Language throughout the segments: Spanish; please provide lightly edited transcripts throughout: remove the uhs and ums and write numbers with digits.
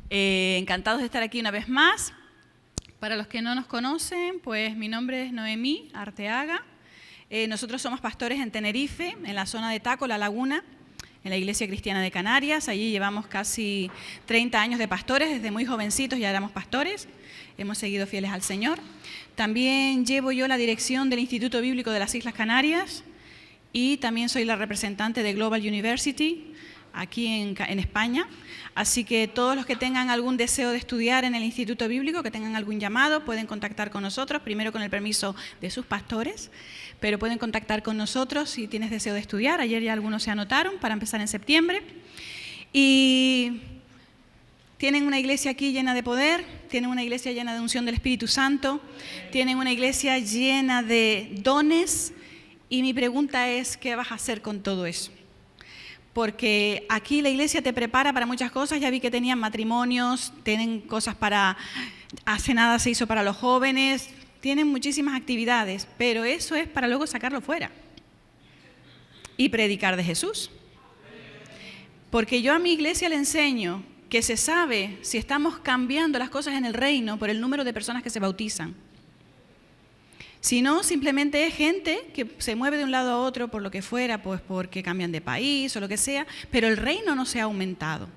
Encantados de estar aquí una vez más. Para los que no nos conocen, pues mi nombre es Noemí Arteaga. Nosotros somos pastores en Tenerife, en la zona de Taco, La Laguna, en la Iglesia Cristiana de Canarias. Allí llevamos casi 30 años de pastores, desde muy jovencitos ya éramos pastores. Hemos seguido fieles al Señor. También llevo yo la dirección del Instituto Bíblico de las Islas Canarias y también soy la representante de Global University aquí en España. Así que todos los que tengan algún deseo de estudiar en el Instituto Bíblico, que tengan algún llamado, pueden contactar con nosotros, primero con el permiso de sus pastores, pero pueden contactar con nosotros si tienes deseo de estudiar. Ayer ya algunos se anotaron para empezar en septiembre. Y tienen una iglesia aquí llena de poder, tienen una iglesia llena de unción del Espíritu Santo, tienen una iglesia llena de dones. Y mi pregunta es, ¿qué vas a hacer con todo eso? Porque aquí la iglesia te prepara para muchas cosas. Ya vi que tenían matrimonios, tienen cosas para... Hace nada se hizo para los jóvenes, tienen muchísimas actividades, pero eso es para luego sacarlo fuera y predicar de Jesús. Porque yo a mi iglesia le enseño que se sabe si estamos cambiando las cosas en el reino por el número de personas que se bautizan. Si no, simplemente es gente que se mueve de un lado a otro por lo que fuera, pues porque cambian de país o lo que sea, pero el reino no se ha aumentado.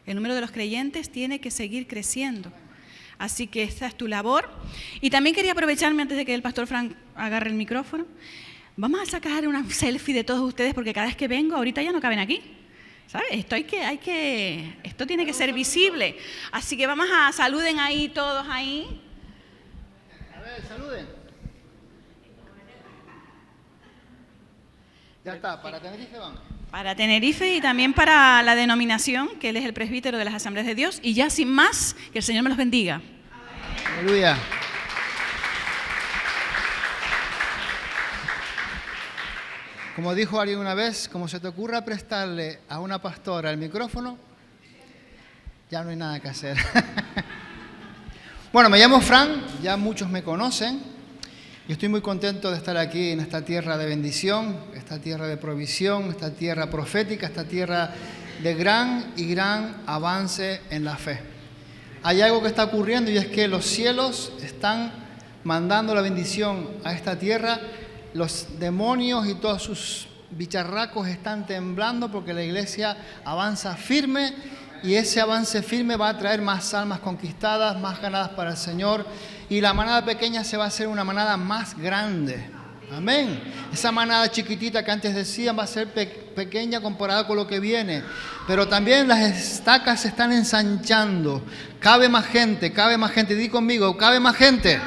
El número de los creyentes tiene que seguir creciendo. Así que esta es tu labor. Y también quería aprovecharme antes de que el pastor Frank agarre el micrófono. Vamos a sacar una selfie de todos ustedes porque cada vez que vengo, ahorita ya no caben aquí. ¿Sabes? Esto tiene que ser visible. Así que vamos a saluden ahí todos ahí. A ver, saluden. Ya está, para Tenerife van. Para Tenerife y también para la denominación, que él es el presbítero de las Asambleas de Dios. Y ya sin más, que el Señor me los bendiga. Aleluya. Como dijo alguien una vez, como se te ocurra prestarle a una pastora el micrófono, ya no hay nada que hacer. Bueno, me llamo Fran, ya muchos me conocen. Y estoy muy contento de estar aquí en esta tierra de bendición, esta tierra de provisión, esta tierra profética, esta tierra de gran avance en la fe. Hay algo que está ocurriendo y es que los cielos están mandando la bendición a esta tierra. Los demonios y todos sus bicharracos están temblando porque la iglesia avanza firme y ese avance firme va a traer más almas conquistadas, más ganadas para el Señor. Y la manada pequeña se va a hacer una manada más grande. Amén. Esa manada chiquitita que antes decían va a ser pequeña comparada con lo que viene. Pero también las estacas se están ensanchando. Cabe más gente, cabe más gente. Di conmigo, cabe más gente.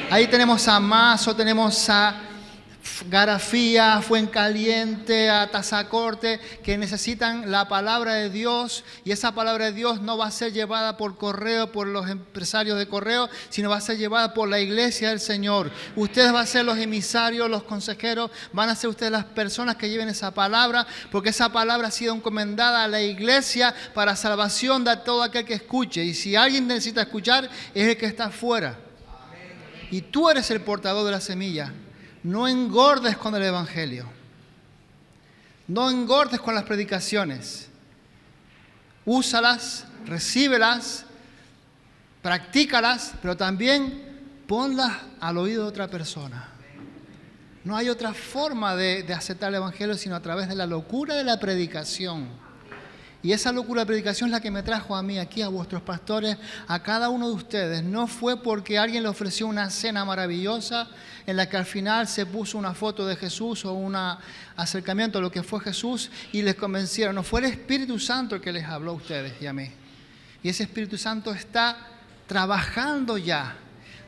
Ahí tenemos a Mazo, tenemos a Garafía, Fuencaliente, a Tazacorte, que necesitan la palabra de Dios, y esa palabra de Dios no va a ser llevada por correo, por los empresarios de correo, sino va a ser llevada por la iglesia del Señor. Ustedes van a ser los emisarios, los consejeros, van a ser ustedes las personas que lleven esa palabra, porque esa palabra ha sido encomendada a la iglesia para salvación de todo aquel que escuche, y si alguien necesita escuchar, es el que está afuera. Y tú eres el portador de la semilla. No engordes con el evangelio. No engordes con las predicaciones. Úsalas, recíbelas, practícalas, pero también ponlas al oído de otra persona. No hay otra forma de aceptar el evangelio sino a través de la locura de la predicación. Y esa locura de predicación es la que me trajo a mí aquí, a vuestros pastores, a cada uno de ustedes. No fue porque alguien le ofreció una cena maravillosa en la que al final se puso una foto de Jesús o un acercamiento a lo que fue Jesús y les convencieron. No, fue el Espíritu Santo el que les habló a ustedes y a mí. Y ese Espíritu Santo está trabajando ya,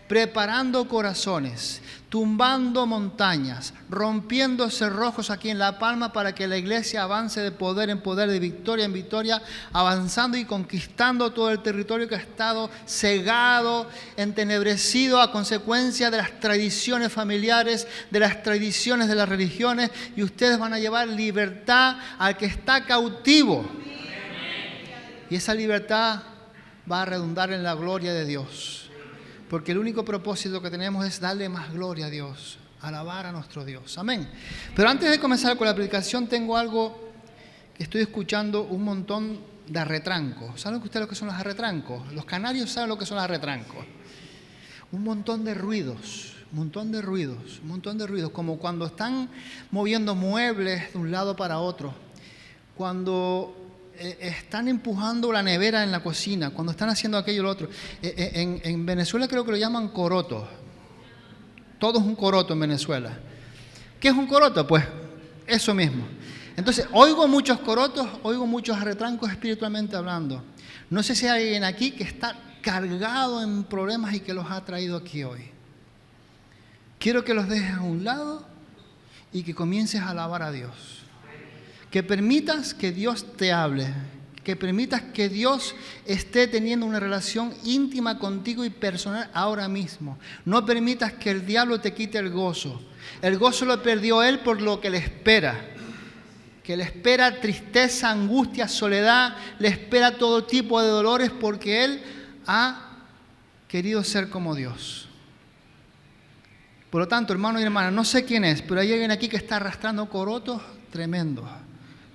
preparando corazones, tumbando montañas, rompiendo cerrojos aquí en La Palma para que la iglesia avance de poder en poder, de victoria en victoria, avanzando y conquistando todo el territorio que ha estado cegado, entenebrecido a consecuencia de las tradiciones familiares, de las tradiciones de las religiones, y ustedes van a llevar libertad al que está cautivo. Y esa libertad va a redundar en la gloria de Dios. Porque el único propósito que tenemos es darle más gloria a Dios, alabar a nuestro Dios. Amén. Pero antes de comenzar con la predicación, tengo algo que estoy escuchando un montón de arretrancos. ¿Saben ustedes lo que son los arretrancos? Los canarios saben lo que son los arretrancos. Un montón de ruidos, como cuando están moviendo muebles de un lado para otro, cuando están empujando la nevera en la cocina, cuando están haciendo aquello y lo otro. En Venezuela creo que lo llaman coroto. Todo es un coroto en Venezuela. ¿Qué es un coroto? Pues eso mismo. Entonces, oigo muchos corotos, oigo muchos arretrancos espiritualmente hablando. No sé si hay alguien aquí que está cargado en problemas y que los ha traído aquí hoy. Quiero que los dejes a un lado y que comiences a alabar a Dios. Que permitas que Dios te hable, que permitas que Dios esté teniendo una relación íntima contigo y personal ahora mismo. No permitas que el diablo te quite el gozo. El gozo lo perdió él por lo que le espera. Que le espera tristeza, angustia, soledad, le espera todo tipo de dolores porque él ha querido ser como Dios. Por lo tanto, hermano y hermana, no sé quién es, pero hay alguien aquí que está arrastrando corotos tremendos,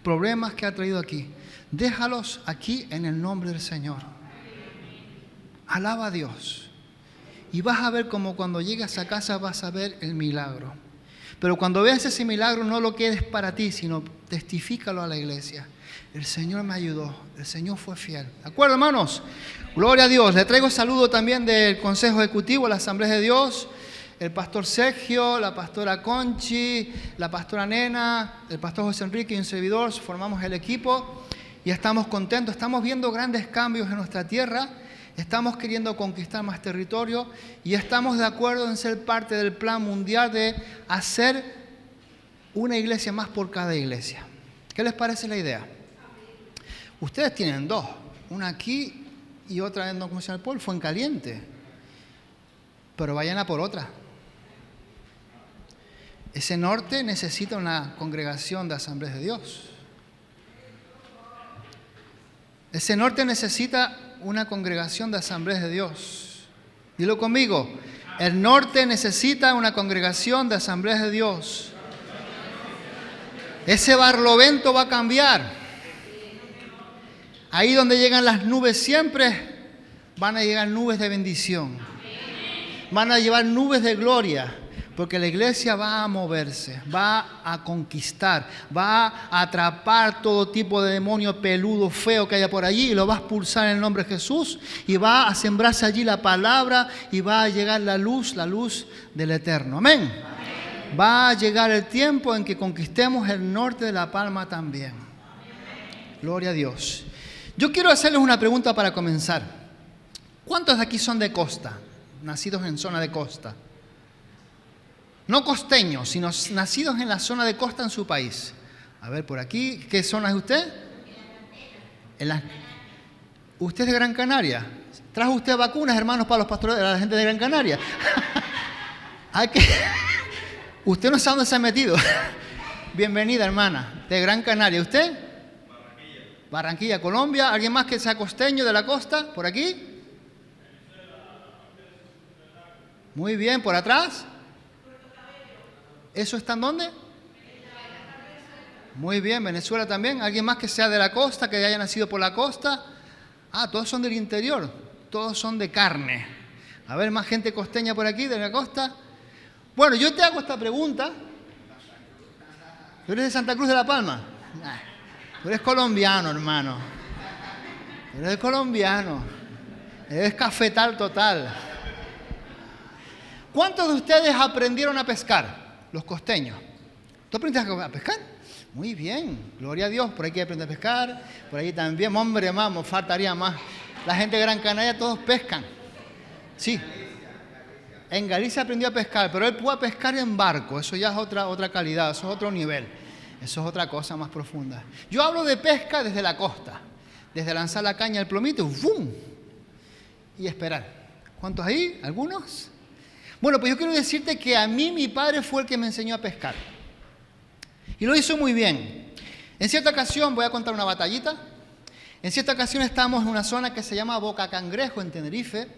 problemas que ha traído aquí. Déjalos aquí en el nombre del Señor. Alaba a Dios. Y vas a ver como cuando llegas a casa vas a ver el milagro. Pero cuando veas ese milagro no lo quedes para ti, sino testifícalo a la iglesia. El Señor me ayudó, el Señor fue fiel. ¿De acuerdo, hermanos? Gloria a Dios. Le traigo saludo también del Consejo Ejecutivo, la Asamblea de Dios, el pastor Sergio, la pastora Conchi, la pastora Nena, el pastor José Enrique y un servidor. Formamos el equipo y estamos contentos. Estamos viendo grandes cambios en nuestra tierra. Estamos queriendo conquistar más territorio y estamos de acuerdo en ser parte del plan mundial de hacer una iglesia más por cada iglesia. ¿Qué les parece la idea? Ustedes tienen dos, una aquí y otra en Don Comercial Paul, Fuencaliente, pero vayan a por otra. Ese norte necesita una congregación de Asambleas de Dios. Ese norte necesita una congregación de Asambleas de Dios. Dilo conmigo. El norte necesita una congregación de Asambleas de Dios. Ese barlovento va a cambiar. Ahí donde llegan las nubes siempre van a llegar nubes de bendición. Van a llevar nubes de gloria. Porque la iglesia va a moverse, va a conquistar, va a atrapar todo tipo de demonio peludo, feo que haya por allí y lo va a expulsar en el nombre de Jesús y va a sembrarse allí la palabra y va a llegar la luz del Eterno. Amén. Amén. Va a llegar el tiempo en que conquistemos el norte de La Palma también. Amén. Gloria a Dios. Yo quiero hacerles una pregunta para comenzar. ¿Cuántos de aquí son de costa? Nacidos en zona de costa. No costeños, sino nacidos en la zona de costa en su país. A ver, por aquí, ¿qué zona es usted? ¿Usted es de Gran Canaria? ¿Trajo usted vacunas, hermanos, para los pastores de la gente de Gran Canaria? Usted no sabe dónde se ha metido. Bienvenida, hermana, de Gran Canaria. ¿Usted? Barranquilla, Colombia. ¿Alguien más que sea costeño de la costa? ¿Por aquí? Muy bien, ¿por atrás? ¿Eso está en dónde? Muy bien, Venezuela también. ¿Alguien más que sea de la costa, que haya nacido por la costa? Ah, todos son del interior, todos son de carne. A ver, más gente costeña por aquí, de la costa. Bueno, yo te hago esta pregunta. ¿Tú eres de Santa Cruz de La Palma? Tú eres colombiano, hermano. Tú eres colombiano. Eres cafetal total. ¿Cuántos de ustedes aprendieron a pescar? Los costeños. ¿Tú aprendiste a pescar? Muy bien, gloria a Dios. Por aquí aprende a pescar, por ahí también. Hombre, vamos, faltaría más. La gente de Gran Canaria todos pescan. Sí. En Galicia aprendió a pescar, pero él puede pescar en barco. Eso ya es otra calidad, eso es otro nivel. Eso es otra cosa más profunda. Yo hablo de pesca desde la costa. Desde lanzar la caña al plomito, ¡fum! Y esperar. ¿Cuántos ahí? ¿Algunos? Bueno, pues yo quiero decirte que a mí mi padre fue el que me enseñó a pescar. Y lo hizo muy bien. En cierta ocasión, voy a contar una batallita. En cierta ocasión estábamos en una zona que se llama Boca Cangrejo, en Tenerife.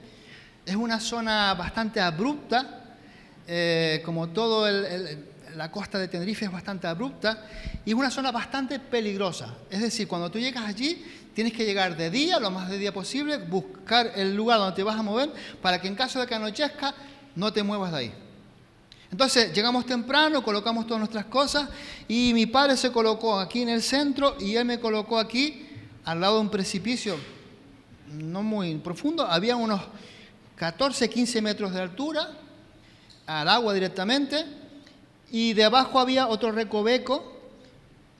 Es una zona bastante abrupta, como todo la costa de Tenerife es bastante abrupta y es una zona bastante peligrosa. Es decir, cuando tú llegas allí, tienes que llegar de día, lo más de día posible, buscar el lugar donde te vas a mover para que en caso de que anochezca, no te muevas de ahí. Entonces, llegamos temprano, colocamos todas nuestras cosas y mi padre se colocó aquí en el centro y él me colocó aquí al lado de un precipicio no muy profundo. Había unos 14, 15 metros de altura, al agua directamente, y debajo había otro recoveco.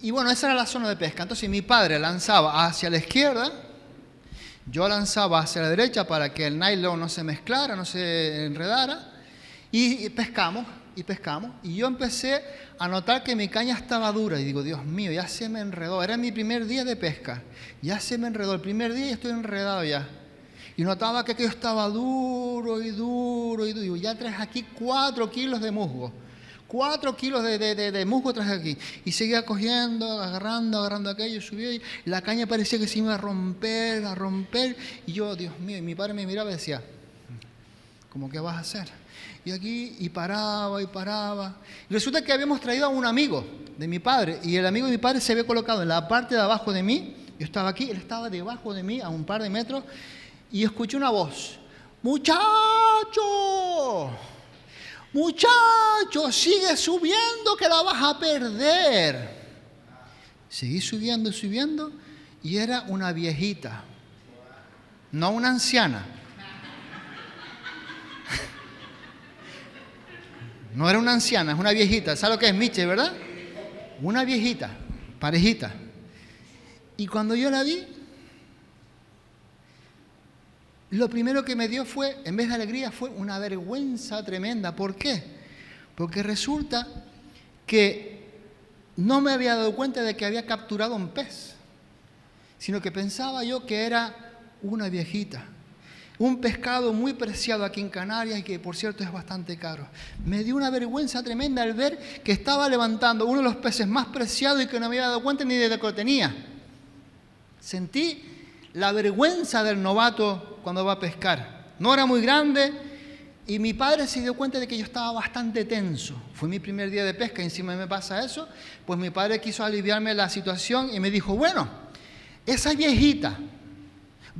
Y bueno, esa era la zona de pesca. Entonces mi padre lanzaba hacia la izquierda, yo lanzaba hacia la derecha para que el nylon no se mezclara, no se enredara, y pescamos, y pescamos. Y yo empecé a notar que mi caña estaba dura, y digo, Dios mío, ya se me enredó. Era mi primer día de pesca, ya se me enredó. El primer día y estoy enredado ya. Y notaba que aquello estaba duro y duro y duro. Digo, ya traes aquí 4 kilos de musgo. 4 kilos de musgo traje aquí. Y seguía cogiendo, agarrando aquello, subía y la caña parecía que se iba a romper. Y yo, Dios mío, y mi padre me miraba y decía, ¿cómo qué vas a hacer? Y aquí, y paraba. Y resulta que habíamos traído a un amigo de mi padre. Y el amigo de mi padre se había colocado en la parte de abajo de mí. Yo estaba aquí, él estaba debajo de mí a un par de metros. Y escuché una voz, muchacho, sigue subiendo que la vas a perder. Seguí subiendo, y era una viejita, no una anciana. No era una anciana, es una viejita. ¿Sabes lo que es Miche, verdad? Una viejita, parejita. Y cuando yo la vi, lo primero que me dio fue, en vez de alegría, fue una vergüenza tremenda. ¿Por qué? Porque resulta que no me había dado cuenta de que había capturado un pez, sino que pensaba yo que era una viejita. Un pescado muy preciado aquí en Canarias y que, por cierto, es bastante caro. Me dio una vergüenza tremenda al ver que estaba levantando uno de los peces más preciados y que no me había dado cuenta ni de que lo tenía. Sentí la vergüenza del novato cuando va a pescar. No era muy grande y mi padre se dio cuenta de que yo estaba bastante tenso. Fue mi primer día de pesca y encima me pasa eso. Pues mi padre quiso aliviarme la situación y me dijo, bueno, esa viejita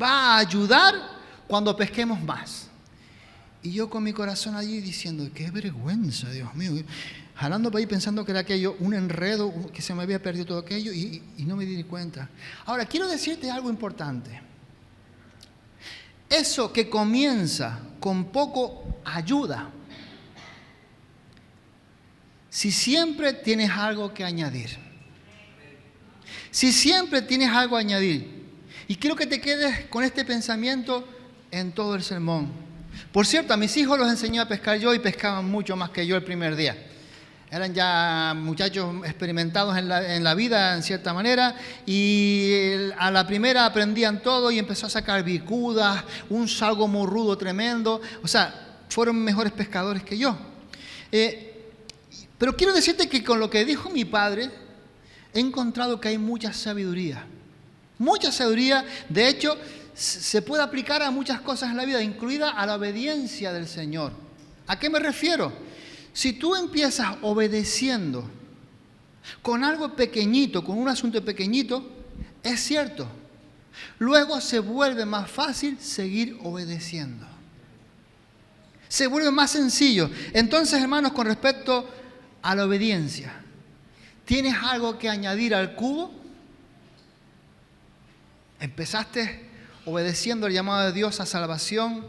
va a ayudar cuando pesquemos más. Y yo con mi corazón allí diciendo, qué vergüenza, Dios mío. Jalando para ahí pensando que era aquello, un enredo, que se me había perdido todo aquello y no me di cuenta. Ahora, quiero decirte algo importante. Eso que comienza con poco ayuda. Si siempre tienes algo que añadir. Si siempre tienes algo a añadir. Y quiero que te quedes con este pensamiento en todo el sermón. Por cierto, a mis hijos los enseñé a pescar yo y pescaban mucho más que yo el primer día. Eran ya muchachos experimentados en la vida, en cierta manera, y a la primera aprendían todo y empezó a sacar bicudas, un salgo morrudo tremendo. O sea, fueron mejores pescadores que yo. Pero quiero decirte que con lo que dijo mi padre, he encontrado que hay mucha sabiduría. Mucha sabiduría, de hecho, se puede aplicar a muchas cosas en la vida, incluida a la obediencia del Señor. ¿A qué me refiero? Si tú empiezas obedeciendo con algo pequeñito, con un asunto pequeñito, es cierto. Luego se vuelve más fácil seguir obedeciendo. Se vuelve más sencillo. Entonces, hermanos, con respecto a la obediencia, ¿tienes algo que añadir al cubo? Empezaste obedeciendo el llamado de Dios a salvación.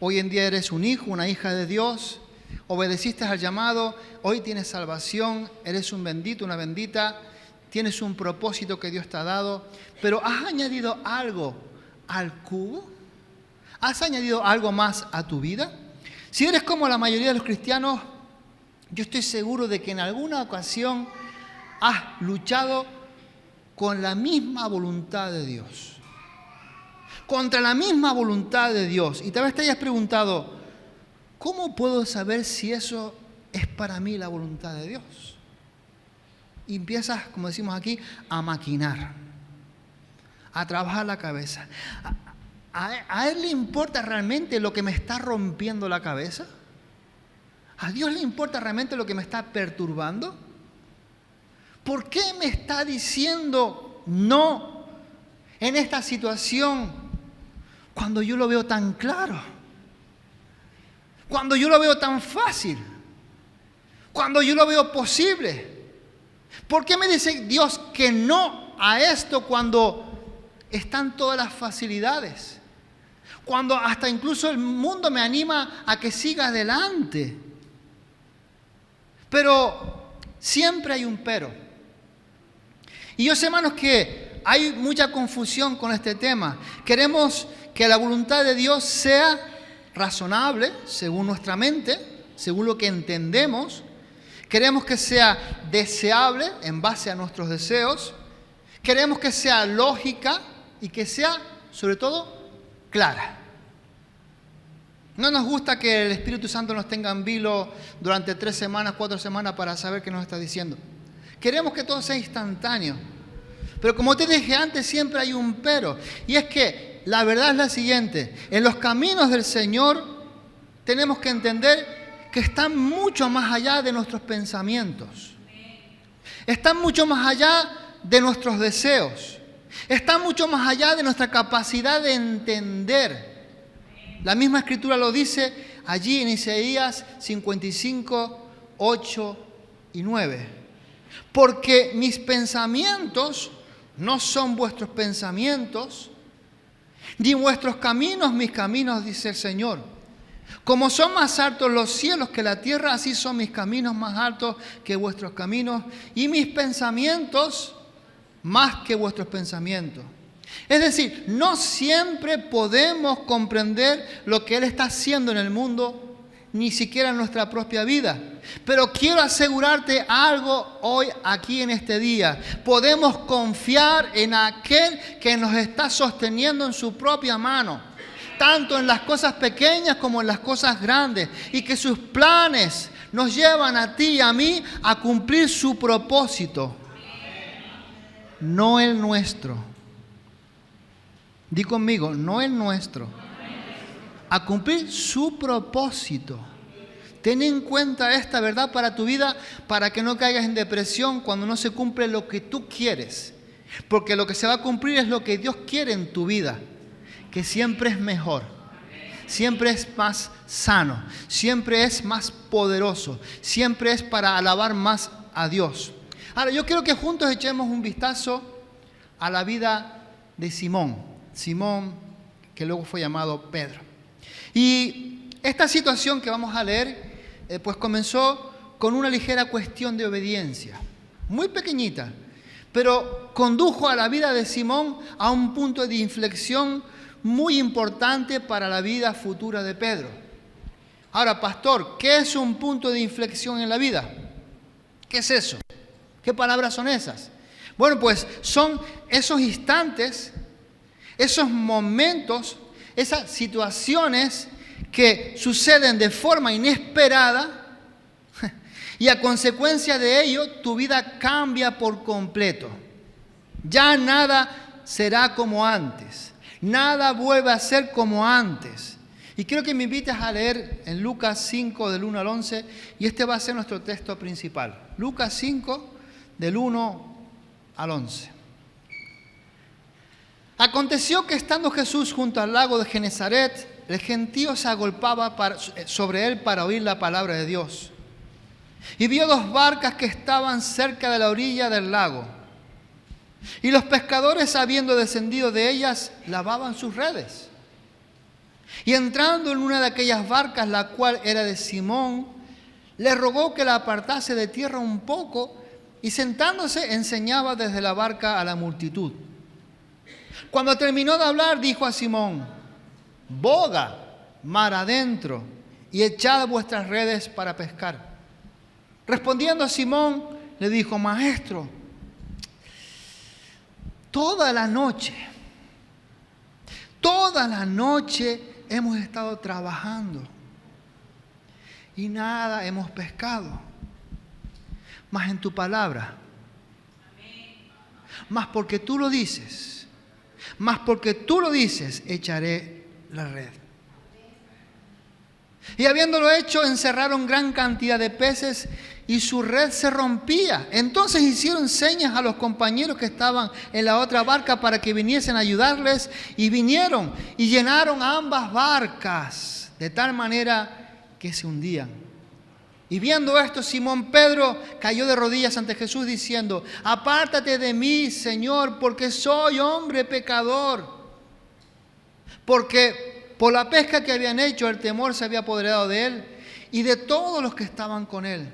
Hoy en día eres un hijo, una hija de Dios. Obedeciste al llamado, hoy tienes salvación, eres un bendito, una bendita, tienes un propósito que Dios te ha dado, pero ¿has añadido algo al cubo? ¿Has añadido algo más a tu vida? Si eres como la mayoría de los cristianos, yo estoy seguro de que en alguna ocasión has luchado con la misma voluntad de Dios, contra la misma voluntad de Dios, y tal vez te hayas preguntado, ¿cómo puedo saber si eso es para mí la voluntad de Dios? Y empiezas, como decimos aquí, a maquinar, a trabajar la cabeza. ¿A él le importa realmente lo que me está rompiendo la cabeza? ¿A Dios le importa realmente lo que me está perturbando? ¿Por qué me está diciendo no en esta situación cuando yo lo veo tan claro? Cuando yo lo veo tan fácil. Cuando yo lo veo posible. ¿Por qué me dice Dios que no a esto cuando están todas las facilidades? Cuando hasta incluso el mundo me anima a que siga adelante. Pero siempre hay un pero. Y yo sé, hermanos, que hay mucha confusión con este tema. Queremos que la voluntad de Dios sea razonable, según nuestra mente, según lo que entendemos. Queremos que sea deseable en base a nuestros deseos. Queremos que sea lógica y que sea, sobre todo, clara. No nos gusta que el Espíritu Santo nos tenga en vilo durante 3 semanas, 4 semanas para saber qué nos está diciendo. Queremos que todo sea instantáneo. Pero como te dije antes, siempre hay un pero. Y es que la verdad es la siguiente. En los caminos del Señor tenemos que entender que están mucho más allá de nuestros pensamientos. Están mucho más allá de nuestros deseos. Están mucho más allá de nuestra capacidad de entender. La misma Escritura lo dice allí en Isaías 55, 8 y 9. Porque mis pensamientos no son vuestros pensamientos, ni vuestros caminos mis caminos, dice el Señor. Como son más altos los cielos que la tierra, así son mis caminos más altos que vuestros caminos, y mis pensamientos más que vuestros pensamientos. Es decir, no siempre podemos comprender lo que Él está haciendo en el mundo, ni siquiera en nuestra propia vida. Pero quiero asegurarte algo hoy, aquí en este día. Podemos confiar en aquel que nos está sosteniendo en su propia mano, tanto en las cosas pequeñas como en las cosas grandes, y que sus planes nos llevan a ti y a mí a cumplir su propósito, no el nuestro. Di conmigo, no el nuestro. A cumplir su propósito. Ten en cuenta esta verdad para tu vida, para que no caigas en depresión cuando no se cumple lo que tú quieres. Porque lo que se va a cumplir es lo que Dios quiere en tu vida, que siempre es mejor, siempre es más sano, siempre es más poderoso, siempre es para alabar más a Dios. Ahora, yo quiero que juntos echemos un vistazo a la vida de Simón, que luego fue llamado Pedro. Y esta situación que vamos a leer, pues comenzó con una ligera cuestión de obediencia, muy pequeñita, pero condujo a la vida de Simón a un punto de inflexión muy importante para la vida futura de Pedro. Ahora, pastor, ¿qué es un punto de inflexión en la vida? ¿Qué es eso? ¿Qué palabras son esas? Bueno, pues son esos instantes, esos momentos, esas situaciones que suceden de forma inesperada y a consecuencia de ello tu vida cambia por completo. Ya nada será como antes, nada vuelve a ser como antes. Y quiero que me invites a leer en Lucas 5 del 1 al 11 y este va a ser nuestro texto principal. Lucas 5 del 1 al 11. Aconteció que estando Jesús junto al lago de Genesaret, el gentío se agolpaba sobre él para oír la palabra de Dios. Y vio 2 barcas que estaban cerca de la orilla del lago. Y los pescadores, habiendo descendido de ellas, lavaban sus redes. Y entrando en una de aquellas barcas, la cual era de Simón, le rogó que la apartase de tierra un poco, y sentándose enseñaba desde la barca a la multitud. Cuando terminó de hablar, dijo a Simón: boga mar adentro y echad vuestras redes para pescar. Respondiendo Simón, le dijo: Maestro, toda la noche hemos estado trabajando y nada hemos pescado, mas en tu palabra, mas porque tú lo dices, echaré la red. Y habiéndolo hecho, encerraron gran cantidad de peces y su red se rompía. Entonces hicieron señas a los compañeros que estaban en la otra barca para que viniesen a ayudarles, y vinieron y llenaron ambas barcas de tal manera que se hundían. Y viendo esto, Simón Pedro cayó de rodillas ante Jesús diciendo: apártate de mí, Señor, porque soy hombre pecador. Porque por la pesca que habían hecho, el temor se había apoderado de él y de todos los que estaban con él.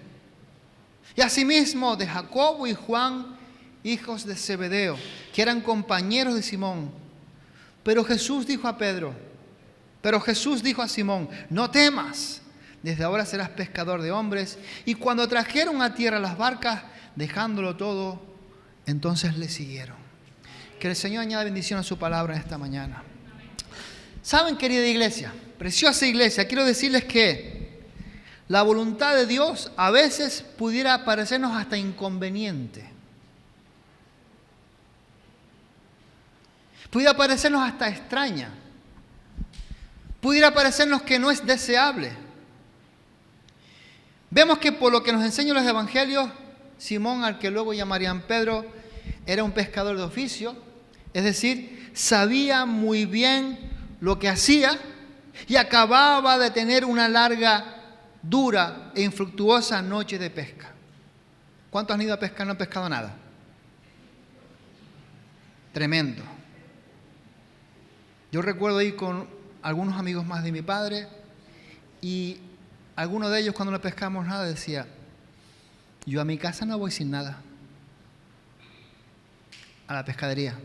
Y asimismo de Jacobo y Juan, hijos de Zebedeo, que eran compañeros de Simón. Pero Jesús dijo a Simón: no temas, desde ahora serás pescador de hombres. Y cuando trajeron a tierra las barcas, dejándolo todo, entonces le siguieron. Que el Señor añada bendición a su palabra en esta mañana. Saben, querida iglesia, preciosa iglesia, quiero decirles que la voluntad de Dios a veces pudiera parecernos hasta inconveniente. Pudiera parecernos hasta extraña. Pudiera parecernos que no es deseable. Vemos que por lo que nos enseñan los evangelios, Simón, al que luego llamarían Pedro, era un pescador de oficio, es decir, sabía muy bien lo que hacía y acababa de tener una larga, dura e infructuosa noche de pesca. ¿Cuántos han ido a pescar y no han pescado nada? Tremendo. Yo recuerdo ir con algunos amigos más de mi padre y algunos de ellos, cuando no pescamos nada, decía: yo a mi casa no voy sin nada, a la pescadería.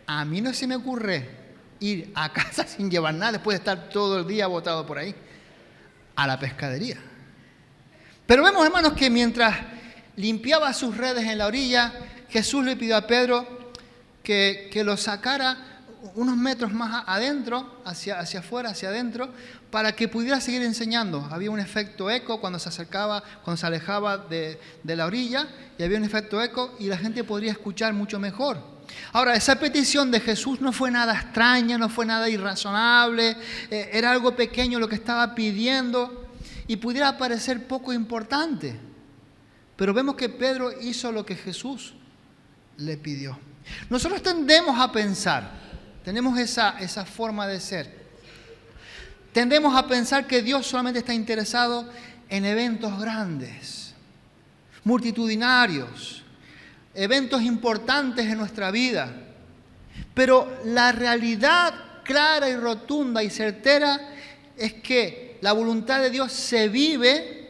A mí no se me ocurre ir a casa sin llevar nada después de estar todo el día botado por ahí, a la pescadería. Pero vemos, hermanos, que mientras limpiaba sus redes en la orilla, Jesús le pidió a Pedro que lo sacara unos metros más adentro, hacia afuera, hacia adentro, para que pudiera seguir enseñando. Había un efecto eco cuando se acercaba, cuando se alejaba de la orilla, y había un efecto eco y la gente podría escuchar mucho mejor. Ahora, esa petición de Jesús no fue nada extraña, no fue nada irrazonable, era algo pequeño lo que estaba pidiendo y pudiera parecer poco importante. Pero vemos que Pedro hizo lo que Jesús le pidió. Nosotros tendemos a pensar, tenemos esa forma de ser. Tendemos a pensar que Dios solamente está interesado en eventos grandes, multitudinarios, eventos importantes en nuestra vida. Pero la realidad clara y rotunda y certera es que la voluntad de Dios se vive,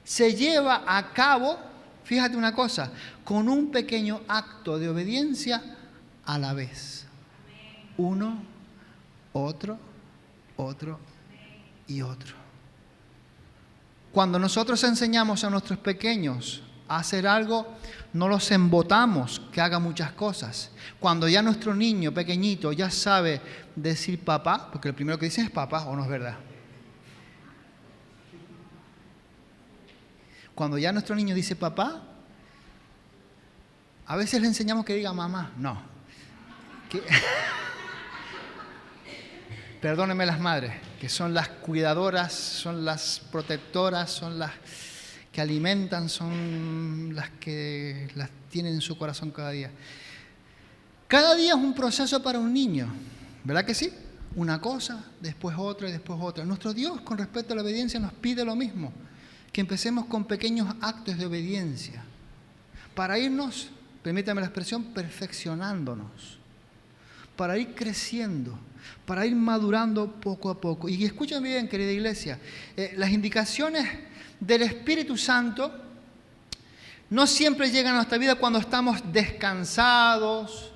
se lleva a cabo, fíjate una cosa, con un pequeño acto de obediencia a la vez. Uno, otro y otro. Cuando nosotros enseñamos a nuestros pequeños a hacer algo, no los embotamos que haga muchas cosas. Cuando ya nuestro niño pequeñito ya sabe decir papá, porque lo primero que dicen es papá, ¿o no es verdad? Cuando ya nuestro niño dice papá, a veces le enseñamos que diga mamá. No. Perdónenme las madres, que son las cuidadoras, son las protectoras, son las que alimentan, son las que las tienen en su corazón cada día. Cada día es un proceso para un niño, ¿verdad que sí? Una cosa, después otra y después otra. Nuestro Dios, con respecto a la obediencia, nos pide lo mismo, que empecemos con pequeños actos de obediencia, para irnos, permítame la expresión, perfeccionándonos, para ir creciendo, para ir madurando poco a poco. Y escúchame bien, querida iglesia, las indicaciones del Espíritu Santo no siempre llegan a nuestra vida cuando estamos descansados,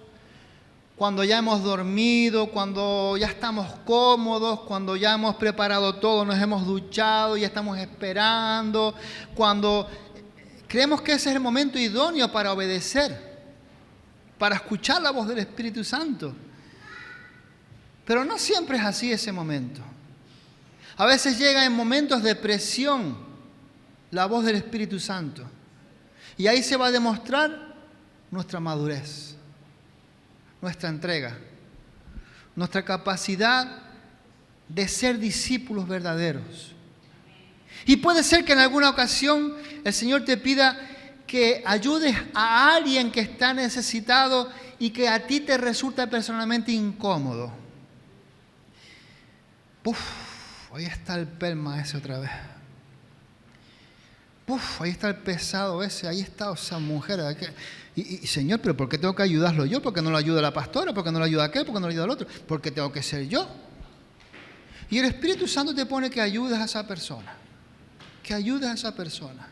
cuando ya hemos dormido, cuando ya estamos cómodos, cuando ya hemos preparado todo, nos hemos duchado, ya estamos esperando, cuando creemos que ese es el momento idóneo para obedecer, para escuchar la voz del Espíritu Santo. Pero no siempre es así ese momento. A veces llega en momentos de presión la voz del Espíritu Santo. Y ahí se va a demostrar nuestra madurez, nuestra entrega, nuestra capacidad de ser discípulos verdaderos. Y puede ser que en alguna ocasión el Señor te pida que ayudes a alguien que está necesitado y que a ti te resulta personalmente incómodo. Ahí está el pelma ese otra vez. Ahí está el pesado ese, ahí está esa mujer. Y Señor, ¿pero por qué tengo que ayudarlo yo? ¿Por qué no lo ayuda la pastora? ¿Por qué no lo ayuda aquel? ¿Por qué no lo ayuda el otro? ¿Por qué tengo que ser yo? Y el Espíritu Santo te pone que ayudes a esa persona. Que ayudes a esa persona.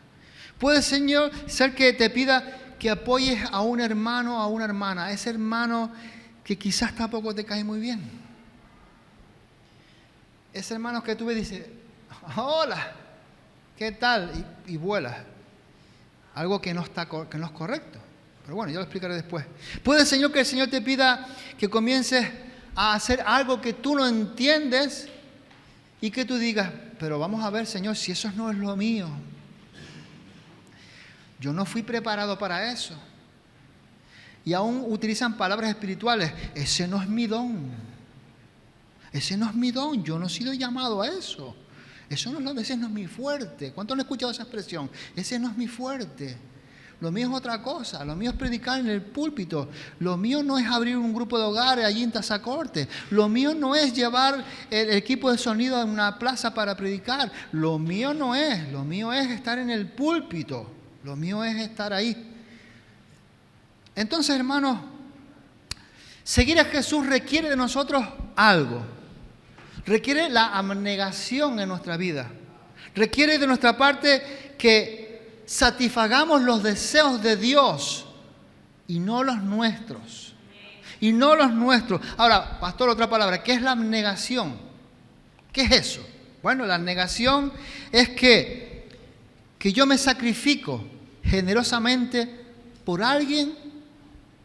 Puede, Señor, ser que te pida que apoyes a un hermano o a una hermana. A ese hermano que quizás tampoco te cae muy bien. Ese hermano que tú ves y dices, hola, ¿qué tal? Y vuelas. Algo que no es correcto. Pero bueno, ya lo explicaré después. Puede, Señor, que el Señor te pida que comiences a hacer algo que tú no entiendes y que tú digas, pero vamos a ver, Señor, si eso no es lo mío. Yo no fui preparado para eso. Y aún utilizan palabras espirituales. Ese no es mi don. Ese no es mi don. Yo no he sido llamado a eso. Eso no, a veces no es mi fuerte. ¿Cuántos han escuchado esa expresión? Ese no es mi fuerte. Lo mío es otra cosa. Lo mío es predicar en el púlpito. Lo mío no es abrir un grupo de hogares allí en Tazacorte. Lo mío no es llevar el equipo de sonido a una plaza para predicar. Lo mío no es. Lo mío es estar en el púlpito. Lo mío es estar ahí. Entonces, hermanos, seguir a Jesús requiere de nosotros algo. Requiere la abnegación en nuestra vida. Requiere de nuestra parte que satisfagamos los deseos de Dios y no los nuestros. Y no los nuestros. Ahora, pastor, otra palabra. ¿Qué es la abnegación? ¿Qué es eso? Bueno, la abnegación es que yo me sacrifico generosamente por alguien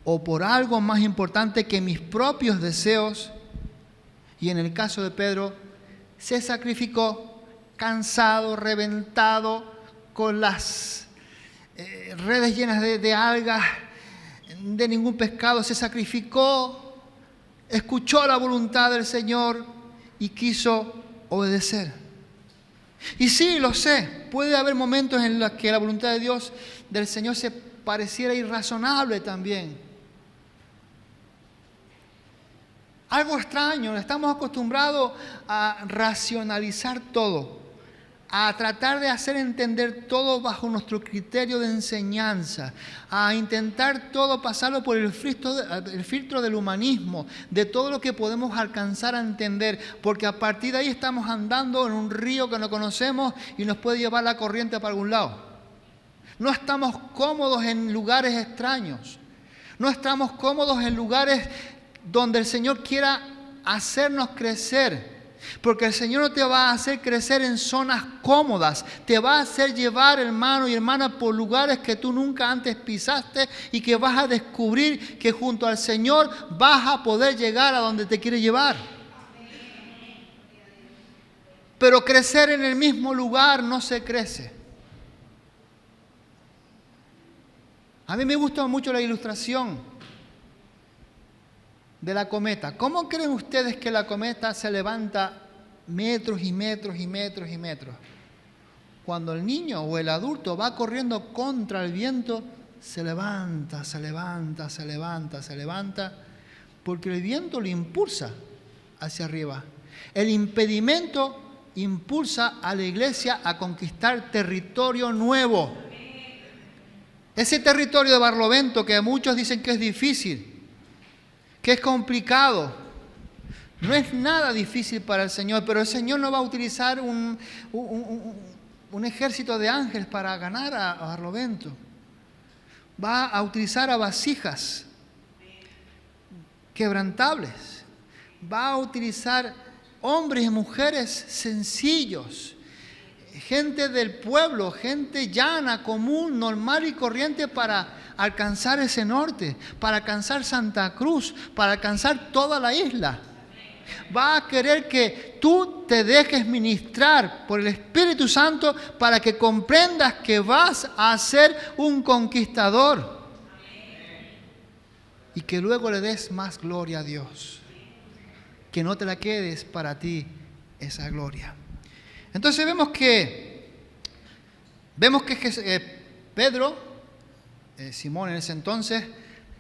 o por algo más importante que mis propios deseos. Y en el caso de Pedro, se sacrificó cansado, reventado, con las redes llenas de algas, de ningún pescado. Se sacrificó, escuchó la voluntad del Señor y quiso obedecer. Y sí, lo sé, puede haber momentos en los que la voluntad de Dios, del Señor, se pareciera irrazonable también. Algo extraño, estamos acostumbrados a racionalizar todo, a tratar de hacer entender todo bajo nuestro criterio de enseñanza, a intentar todo pasarlo por el filtro del humanismo, de todo lo que podemos alcanzar a entender, porque a partir de ahí estamos andando en un río que no conocemos y nos puede llevar la corriente para algún lado. No estamos cómodos en lugares extraños, no estamos cómodos en lugares donde el Señor quiera hacernos crecer. Porque el Señor no te va a hacer crecer en zonas cómodas. Te va a hacer llevar, hermano y hermana, por lugares que tú nunca antes pisaste y que vas a descubrir que junto al Señor vas a poder llegar a donde te quiere llevar. Pero crecer en el mismo lugar no se crece. A mí me gusta mucho la ilustración de la cometa. ¿Cómo creen ustedes que la cometa se levanta metros y metros y metros y metros? Cuando el niño o el adulto va corriendo contra el viento, se levanta, se levanta, se levanta, se levanta, porque el viento lo impulsa hacia arriba. El impedimento impulsa a la iglesia a conquistar territorio nuevo. Ese territorio de Barlovento que muchos dicen que es difícil, que es complicado, no es nada difícil para el Señor, pero el Señor no va a utilizar un ejército de ángeles para ganar a Barlovento. Va a utilizar a vasijas quebrantables. Va a utilizar hombres y mujeres sencillos, gente del pueblo, gente llana, común, normal y corriente para alcanzar ese norte, para alcanzar Santa Cruz, para alcanzar toda la isla. Va a querer que tú te dejes ministrar por el Espíritu Santo para que comprendas que vas a ser un conquistador y que luego le des más gloria a Dios. que no te la quedes para ti esa gloria. Entonces vemos que Pedro, Simón en ese entonces,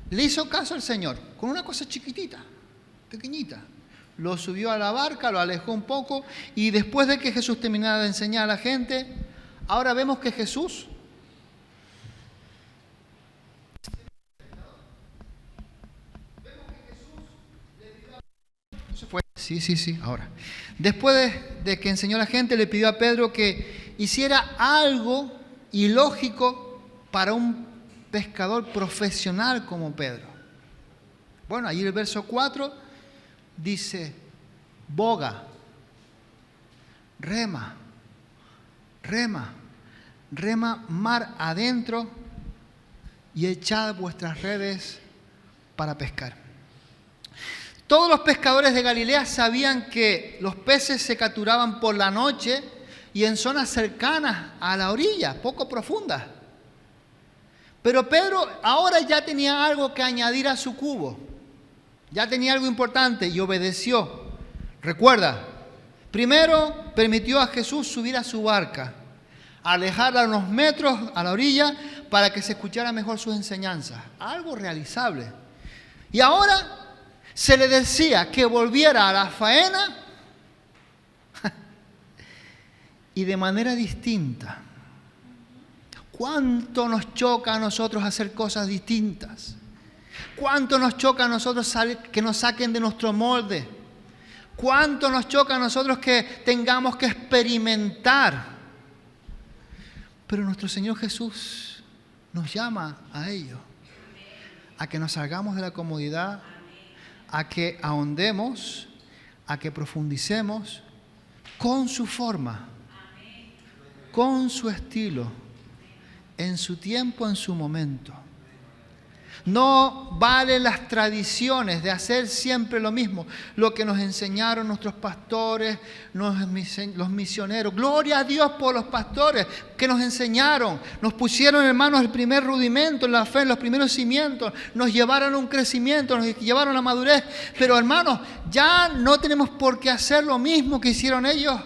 le hizo caso al Señor con una cosa chiquitita, pequeñita. Lo subió a la barca, lo alejó un poco, y después de que Jesús terminara de enseñar a la gente, ahora vemos que Jesús Sí, ahora. Después de que enseñó a la gente, le pidió a Pedro que hiciera algo ilógico para un pescador profesional como Pedro. Bueno, ahí el verso 4 dice, boga, rema mar adentro y echad vuestras redes para pescar. Todos los pescadores de Galilea sabían que los peces se capturaban por la noche y en zonas cercanas a la orilla, poco profundas. Pero Pedro ahora ya tenía algo que añadir a su cubo. Ya tenía algo importante y obedeció. Recuerda, primero permitió a Jesús subir a su barca, alejarla unos metros a la orilla para que se escuchara mejor sus enseñanzas. Algo realizable. Y ahora se le decía que volviera a la faena y de manera distinta. ¿Cuánto nos choca a nosotros hacer cosas distintas? ¿Cuánto nos choca a nosotros que nos saquen de nuestro molde? ¿Cuánto nos choca a nosotros que tengamos que experimentar? Pero nuestro Señor Jesús nos llama a ello, a que nos salgamos de la comodidad, a que ahondemos, a que profundicemos con su forma, con su estilo, en su tiempo, en su momento. No valen las tradiciones de hacer siempre lo mismo, lo que nos enseñaron nuestros pastores, los misioneros. Gloria a Dios por los pastores que nos enseñaron, nos pusieron, hermanos, el primer rudimento en la fe, los primeros cimientos, nos llevaron a un crecimiento, nos llevaron a la madurez. Pero, hermanos, ya no tenemos por qué hacer lo mismo que hicieron ellos,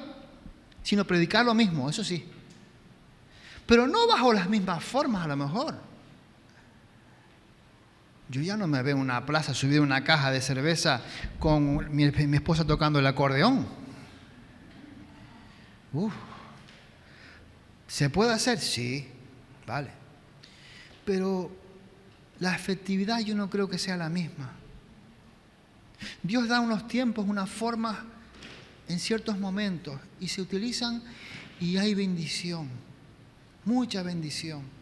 sino predicar lo mismo, eso sí. Pero no bajo las mismas formas, a lo mejor. Yo ya no me veo en una plaza subido en una caja de cerveza con mi esposa tocando el acordeón. ¿Se puede hacer? Sí, vale. Pero la efectividad yo no creo que sea la misma. Dios da unos tiempos, unas formas en ciertos momentos y se utilizan y hay bendición, mucha bendición.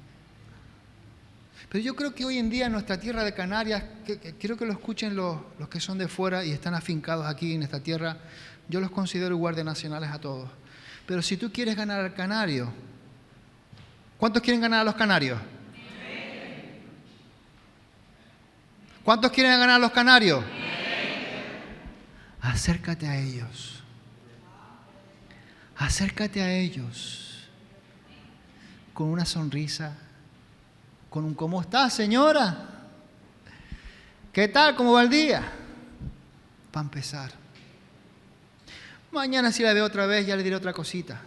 Pero yo creo que hoy en día en nuestra tierra de Canarias, quiero que lo escuchen los que son de fuera y están afincados aquí en esta tierra, yo los considero guardias nacionales a todos. Pero si tú quieres ganar al canario, ¿cuántos quieren ganar a los canarios? ¿Cuántos quieren ganar a los canarios? Acércate a ellos. Acércate a ellos con una sonrisa, con un ¿cómo está, señora? ¿Qué tal? ¿Cómo va el día? Para empezar. Mañana si la veo otra vez ya le diré otra cosita.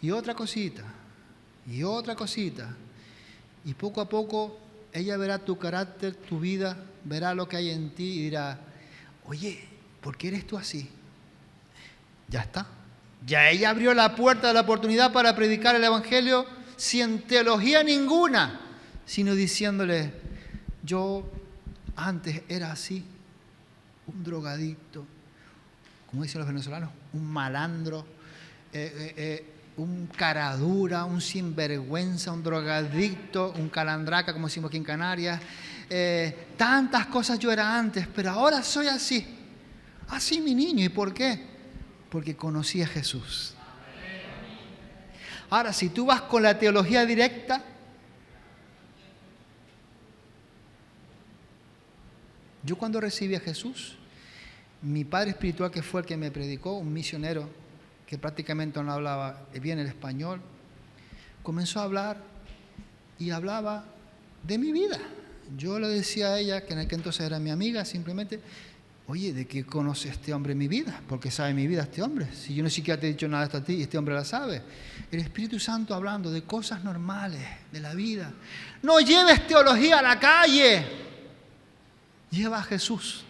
Y otra cosita. Y otra cosita. Y poco a poco ella verá tu carácter, tu vida, verá lo que hay en ti y dirá, oye, ¿por qué eres tú así? Ya está. Ya ella abrió la puerta de la oportunidad para predicar el Evangelio sin teología ninguna, sino diciéndole, yo antes era así, un drogadicto, como dicen los venezolanos, un malandro, un caradura, un sinvergüenza, un drogadicto, un calandraca, como decimos aquí en Canarias. Tantas cosas yo era antes, pero ahora soy así. Así, mi niño. ¿Y por qué? Porque conocí a Jesús. Ahora, si tú vas con la teología directa, yo cuando recibí a Jesús, mi padre espiritual, que fue el que me predicó, un misionero que prácticamente no hablaba bien el español, comenzó a hablar y hablaba de mi vida. Yo le decía a ella, que en aquel entonces era mi amiga, simplemente, Oye, ¿de qué conoce este hombre mi vida? ¿Por qué sabe mi vida este hombre? Si yo ni siquiera te he dicho nada de esto a ti y este hombre la sabe. El Espíritu Santo hablando de cosas normales de la vida. No lleves teología a la calle. Lleva a Jesús.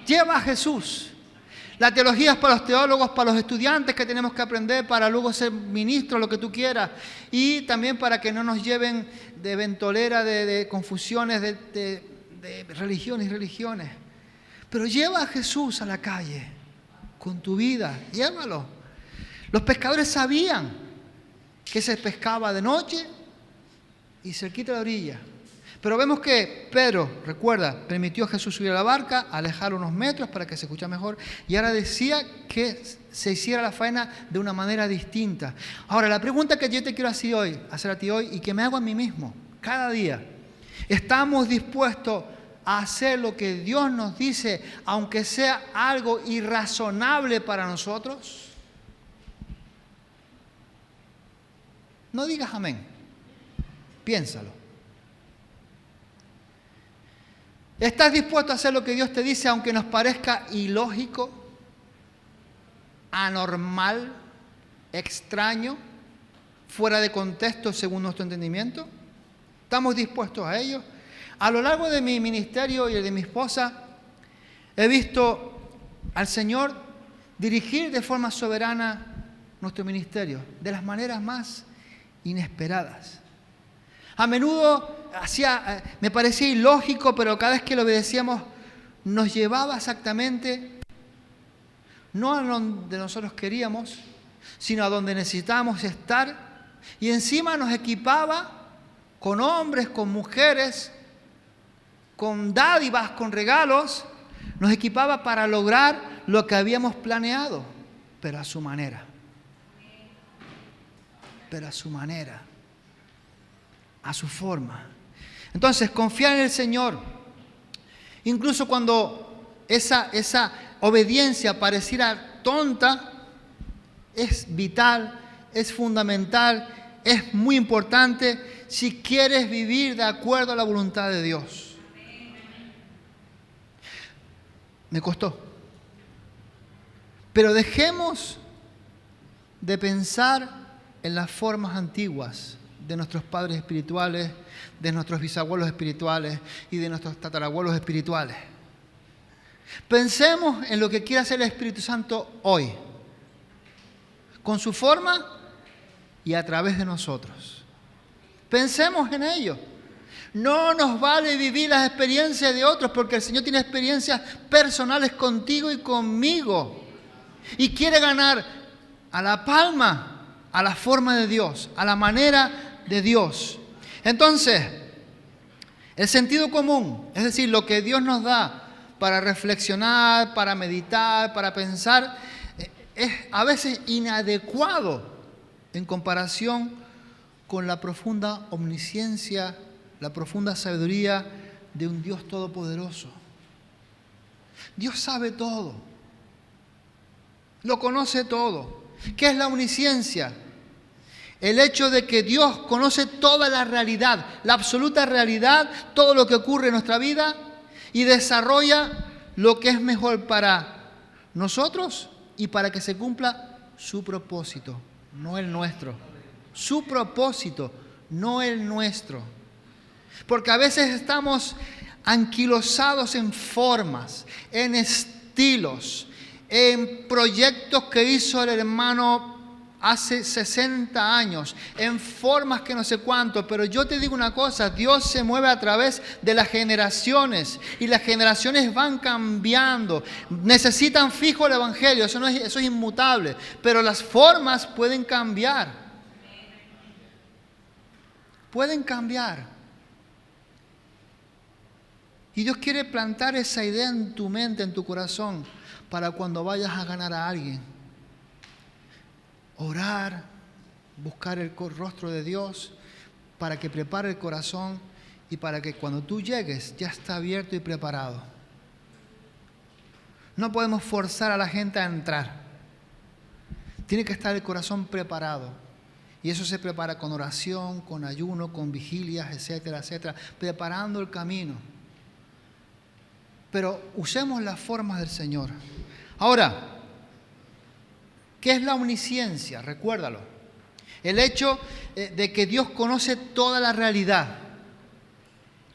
Lleva a Jesús. La teología es para los teólogos, para los estudiantes que tenemos que aprender, para luego ser ministros, lo que tú quieras. Y también para que no nos lleven de ventolera, de confusiones, de religiones y religiones. Pero lleva a Jesús a la calle con tu vida, llévalo. Los pescadores sabían que se pescaba de noche y cerquita de la orilla. Pero vemos que Pedro, recuerda, permitió a Jesús subir a la barca, alejarlo unos metros para que se escuchara mejor, y ahora decía que se hiciera la faena de una manera distinta. Ahora, la pregunta que yo te quiero hacer a ti hoy y que me hago a mí mismo, cada día, ¿estamos dispuestos a hacer lo que Dios nos dice, aunque sea algo irrazonable para nosotros? No digas amén. Piénsalo. ¿Estás dispuesto a hacer lo que Dios te dice, aunque nos parezca ilógico, anormal, extraño, fuera de contexto según nuestro entendimiento? ¿Estamos dispuestos a ello? A lo largo de mi ministerio y el de mi esposa, he visto al Señor dirigir de forma soberana nuestro ministerio, de las maneras más inesperadas. A menudo me parecía ilógico, pero cada vez que lo obedecíamos nos llevaba exactamente, no a donde nosotros queríamos, sino a donde necesitábamos estar, y encima nos equipaba con hombres, con mujeres, con dádivas, con regalos, nos equipaba para lograr lo que habíamos planeado, pero a su manera. Pero a su manera, a su forma. Entonces, confiar en el Señor, incluso cuando esa obediencia pareciera tonta, es vital, es fundamental, es muy importante si quieres vivir de acuerdo a la voluntad de Dios. Me costó. Pero dejemos de pensar en las formas antiguas de nuestros padres espirituales, de nuestros bisabuelos espirituales y de nuestros tatarabuelos espirituales. Pensemos en lo que quiere hacer el Espíritu Santo hoy, con su forma y a través de nosotros. Pensemos en ello. No nos vale vivir las experiencias de otros, porque el Señor tiene experiencias personales contigo y conmigo. Y quiere ganar a la palma, a la forma de Dios, a la manera de Dios. Entonces, el sentido común, es decir, lo que Dios nos da para reflexionar, para meditar, para pensar, es a veces inadecuado en comparación con la profunda omnisciencia, la profunda sabiduría de un Dios todopoderoso. Dios sabe todo, lo conoce todo. ¿Qué es la omnisciencia? El hecho de que Dios conoce toda la realidad, la absoluta realidad, todo lo que ocurre en nuestra vida y desarrolla lo que es mejor para nosotros y para que se cumpla su propósito, no el nuestro. Su propósito, no el nuestro. Porque a veces estamos anquilosados en formas, en estilos, en proyectos que hizo el hermano hace 60 años, en formas que no sé cuánto, pero yo te digo una cosa, Dios se mueve a través de las generaciones y las generaciones van cambiando, necesitan fijo el Evangelio, eso es inmutable, pero las formas pueden cambiar, y Dios quiere plantar esa idea en tu mente, en tu corazón, para cuando vayas a ganar a alguien. Orar, buscar el rostro de Dios para que prepare el corazón y para que cuando tú llegues ya está abierto y preparado. No podemos forzar a la gente a entrar. Tiene que estar el corazón preparado. Y eso se prepara con oración, con ayuno, con vigilias, etcétera, etcétera, preparando el camino. pero usemos las formas del Señor. Ahora, ¿qué es la omnisciencia? Recuérdalo. El hecho de que Dios conoce toda la realidad,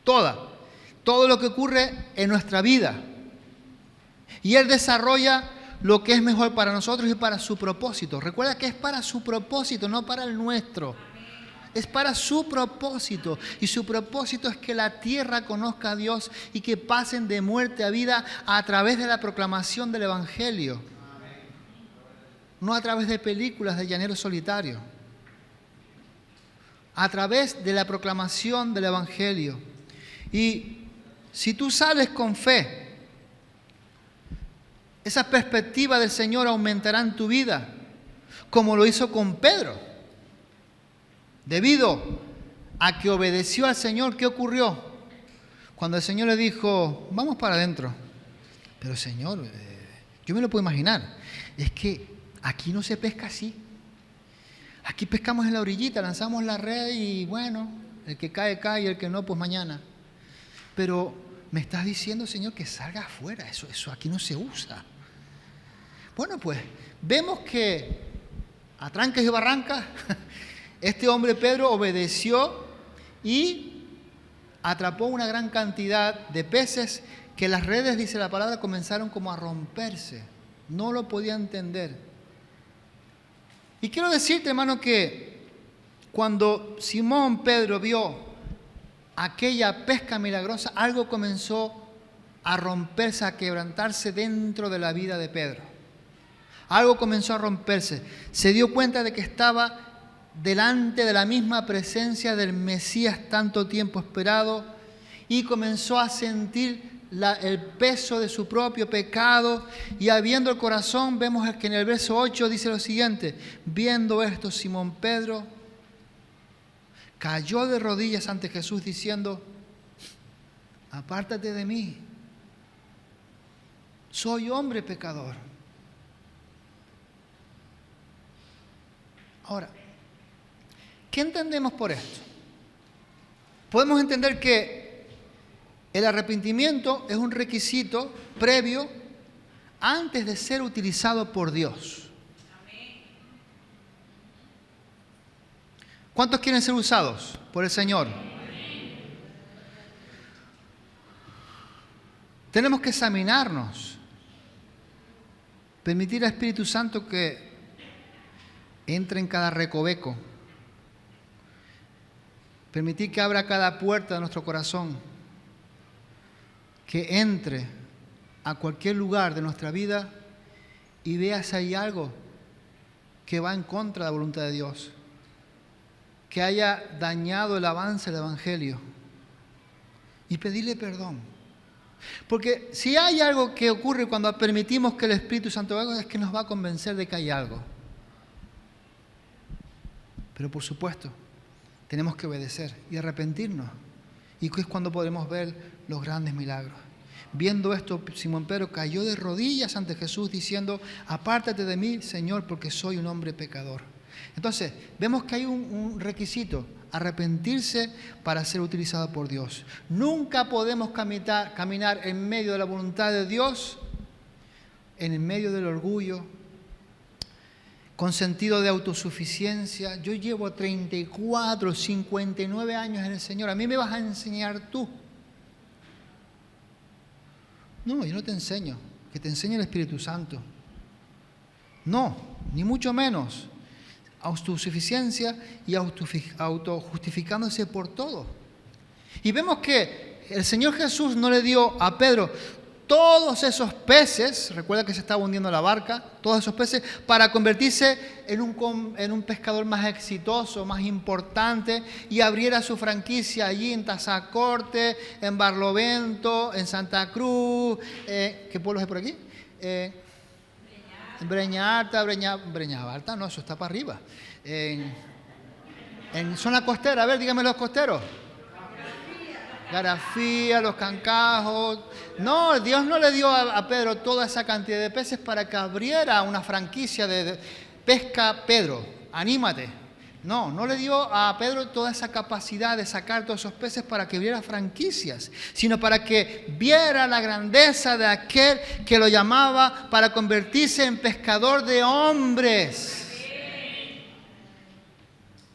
todo lo que ocurre en nuestra vida. Y Él desarrolla lo que es mejor para nosotros y para su propósito. Recuerda que es para su propósito, no para el nuestro. Es para su propósito. Y su propósito es que la tierra conozca a Dios y que pasen de muerte a vida a través de la proclamación del Evangelio. No a través de películas de llanero solitario. A través de la proclamación del Evangelio. Y si tú sales con fe, esa perspectiva del Señor aumentará en tu vida, como lo hizo con Pedro. Debido a que obedeció al Señor, ¿qué ocurrió? Cuando el Señor le dijo, vamos para adentro. Pero Señor, yo me lo puedo imaginar. Es que aquí no se pesca así. Aquí pescamos en la orillita, lanzamos la red y bueno, el que cae, cae, y el que no, pues mañana. Pero me estás diciendo, Señor, que salga afuera. Eso aquí no se usa. Bueno, pues vemos que a trancas y barrancas, este hombre Pedro obedeció y atrapó una gran cantidad de peces que las redes, dice la palabra, comenzaron como a romperse. No lo podía entender. Y quiero decirte, hermano, que cuando Simón Pedro vio aquella pesca milagrosa, algo comenzó a romperse, a quebrantarse dentro de la vida de Pedro. Algo comenzó a romperse. Se dio cuenta de que estaba delante de la misma presencia del Mesías tanto tiempo esperado y comenzó a sentir el peso de su propio pecado y habiendo el corazón, vemos que en el verso 8 dice lo siguiente: viendo esto, Simón Pedro cayó de rodillas ante Jesús diciendo, apártate de mí, soy hombre pecador. Ahora, ¿qué entendemos por esto? Podemos entender que el arrepentimiento es un requisito previo antes de ser utilizado por Dios. ¿Cuántos quieren ser usados por el Señor? Tenemos que examinarnos, permitir al Espíritu Santo que entre en cada recoveco, permitir que abra cada puerta de nuestro corazón, que entre a cualquier lugar de nuestra vida y vea si hay algo que va en contra de la voluntad de Dios, que haya dañado el avance del Evangelio, y pedirle perdón. Porque si hay algo que ocurre cuando permitimos que el Espíritu Santo haga, es que nos va a convencer de que hay algo. Pero por supuesto, tenemos que obedecer y arrepentirnos. Y es cuando podremos ver los grandes milagros. Viendo esto, Simón Pedro cayó de rodillas ante Jesús diciendo, apártate de mí, Señor, porque soy un hombre pecador. Entonces, vemos que hay un requisito, arrepentirse para ser utilizado por Dios. Nunca podemos caminar en medio de la voluntad de Dios, en medio del orgullo, con sentido de autosuficiencia. Yo llevo 34, 59 años en el Señor. ¿A mí me vas a enseñar tú? No, yo no te enseño. Que te enseñe el Espíritu Santo. No, ni mucho menos. Autosuficiencia y autojustificándose por todo. Y vemos que el Señor Jesús no le dio a Pedro todos esos peces, recuerda que se estaba hundiendo la barca, todos esos peces, para convertirse en un pescador más exitoso, más importante, y abriera su franquicia allí en Tazacorte, en Barlovento, en Santa Cruz, ¿qué pueblos hay por aquí? Breña Alta, no, eso está para arriba. En zona costera, a ver, díganme los costeros. Garafía, los Cancajos. No, Dios no le dio a Pedro toda esa cantidad de peces para que abriera una franquicia de pesca. Pedro, anímate. No le dio a Pedro toda esa capacidad de sacar todos esos peces para que viera franquicias, sino para que viera la grandeza de aquel que lo llamaba para convertirse en pescador de hombres.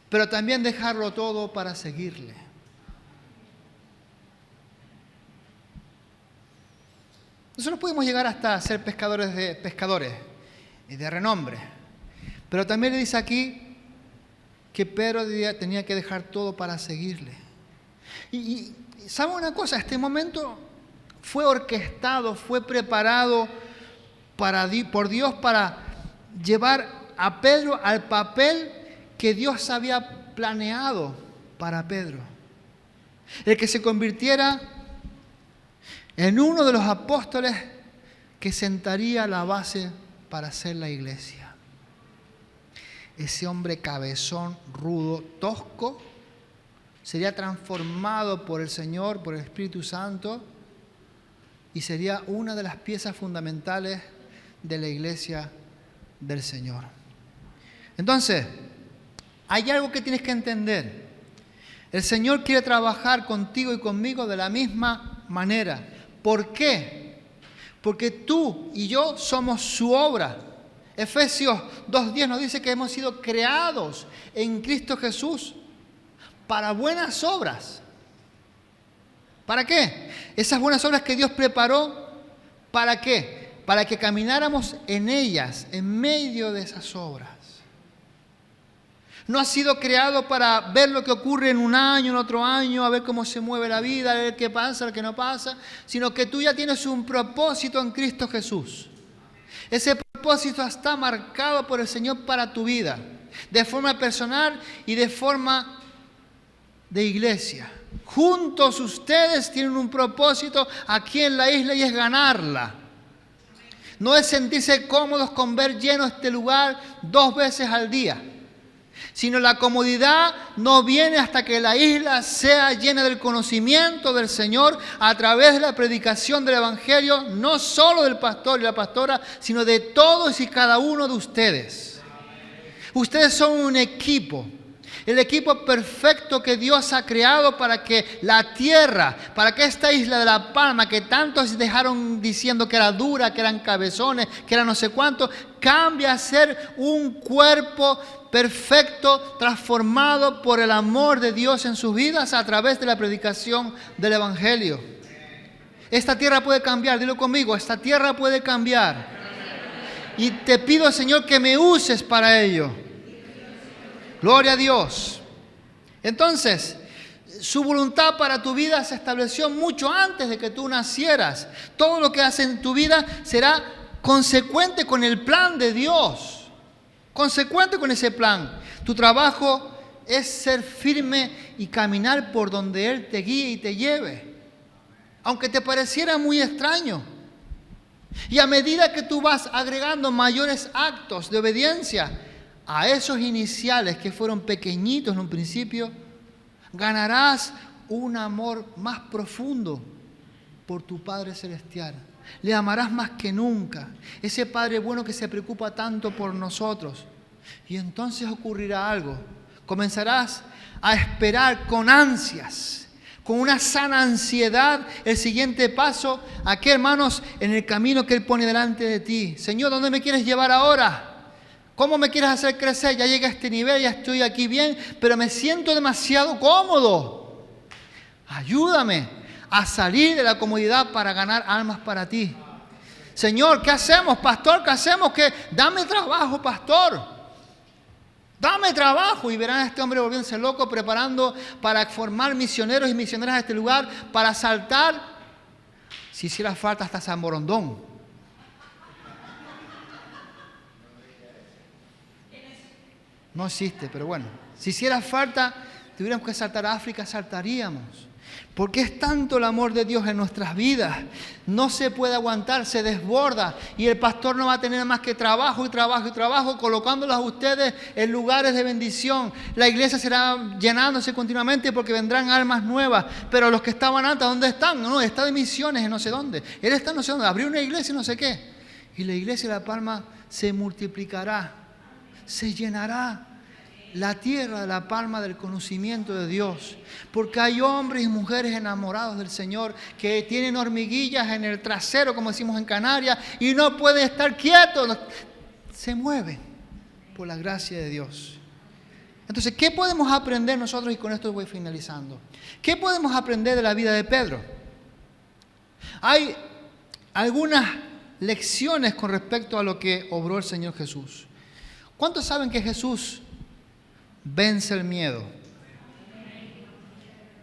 Pero también dejarlo todo para seguirle. Nosotros podemos llegar hasta ser pescadores y de renombre. Pero también le dice aquí que Pedro tenía que dejar todo para seguirle. Y ¿sabe una cosa? Este momento fue orquestado, fue preparado por Dios para llevar a Pedro al papel que Dios había planeado para Pedro. El que se convirtiera en uno de los apóstoles que sentaría la base para hacer la iglesia. Ese hombre cabezón, rudo, tosco, sería transformado por el Señor, por el Espíritu Santo, y sería una de las piezas fundamentales de la iglesia del Señor. Entonces, hay algo que tienes que entender. El Señor quiere trabajar contigo y conmigo de la misma manera. ¿Por qué? Porque tú y yo somos su obra. Efesios 2:10 nos dice que hemos sido creados en Cristo Jesús para buenas obras. ¿Para qué? Esas buenas obras que Dios preparó, ¿para qué? Para que camináramos en ellas, en medio de esas obras. No has sido creado para ver lo que ocurre en un año, en otro año, a ver cómo se mueve la vida, a ver qué pasa, qué no pasa, sino que tú ya tienes un propósito en Cristo Jesús. Ese propósito está marcado por el Señor para tu vida, de forma personal y de forma de iglesia. Juntos ustedes tienen un propósito aquí en la isla y es ganarla. No es sentirse cómodos con ver lleno este lugar 2 veces al día, sino la comodidad no viene hasta que la isla sea llena del conocimiento del Señor a través de la predicación del Evangelio, no solo del pastor y la pastora, sino de todos y cada uno de ustedes. Ustedes son un equipo, el equipo perfecto que Dios ha creado para que la tierra, para que esta isla de La Palma, que tantos dejaron diciendo que era dura, que eran cabezones, que era no sé cuánto, cambie a ser un cuerpo perfecto, transformado por el amor de Dios en sus vidas a través de la predicación del Evangelio. Esta tierra puede cambiar, dilo conmigo, esta tierra puede cambiar. Y te pido, Señor, que me uses para ello. Gloria a Dios. Entonces, su voluntad para tu vida se estableció mucho antes de que tú nacieras. Todo lo que haces en tu vida será consecuente con el plan de Dios. Consecuente con ese plan. Tu trabajo es ser firme y caminar por donde Él te guíe y te lleve. Aunque te pareciera muy extraño. Y a medida que tú vas agregando mayores actos de obediencia a esos iniciales que fueron pequeñitos en un principio, ganarás un amor más profundo por tu Padre Celestial. Le amarás más que nunca. Ese Padre bueno que se preocupa tanto por nosotros. Y entonces ocurrirá algo. Comenzarás a esperar con ansias, con una sana ansiedad, el siguiente paso, aquí, hermanos, en el camino que Él pone delante de ti. Señor, ¿dónde me quieres llevar ahora? ¿Cómo me quieres hacer crecer? Ya llegué a este nivel, ya estoy aquí bien, pero me siento demasiado cómodo. Ayúdame a salir de la comodidad para ganar almas para ti. Señor, ¿qué hacemos, pastor? ¿Qué hacemos? Dame trabajo, pastor. Dame trabajo. Y verán a este hombre volviéndose loco, preparando para formar misioneros y misioneras a este lugar, para saltar, si hiciera falta, hasta San Borondón. No existe, pero bueno, si hiciera falta, tuviéramos que saltar a África, saltaríamos. Porque es tanto el amor de Dios en nuestras vidas. No se puede aguantar, se desborda. Y el pastor no va a tener más que trabajo y trabajo y trabajo, colocándolos a ustedes en lugares de bendición. La iglesia será llenándose continuamente porque vendrán almas nuevas. Pero los que estaban antes, ¿dónde están? No, está de misiones en no sé dónde. Él está no sé dónde, abrió una iglesia y no sé qué. Y la iglesia de La Palma se multiplicará, se llenará. la tierra de la palma del conocimiento de Dios. Porque hay hombres y mujeres enamorados del Señor que tienen hormiguillas en el trasero, como decimos en Canarias, y no pueden estar quietos. Se mueven por la gracia de Dios. Entonces, ¿qué podemos aprender nosotros? Y con esto voy finalizando. ¿Qué podemos aprender de la vida de Pedro? Hay algunas lecciones con respecto a lo que obró el Señor Jesús. ¿Cuántos saben que Jesús vence el miedo?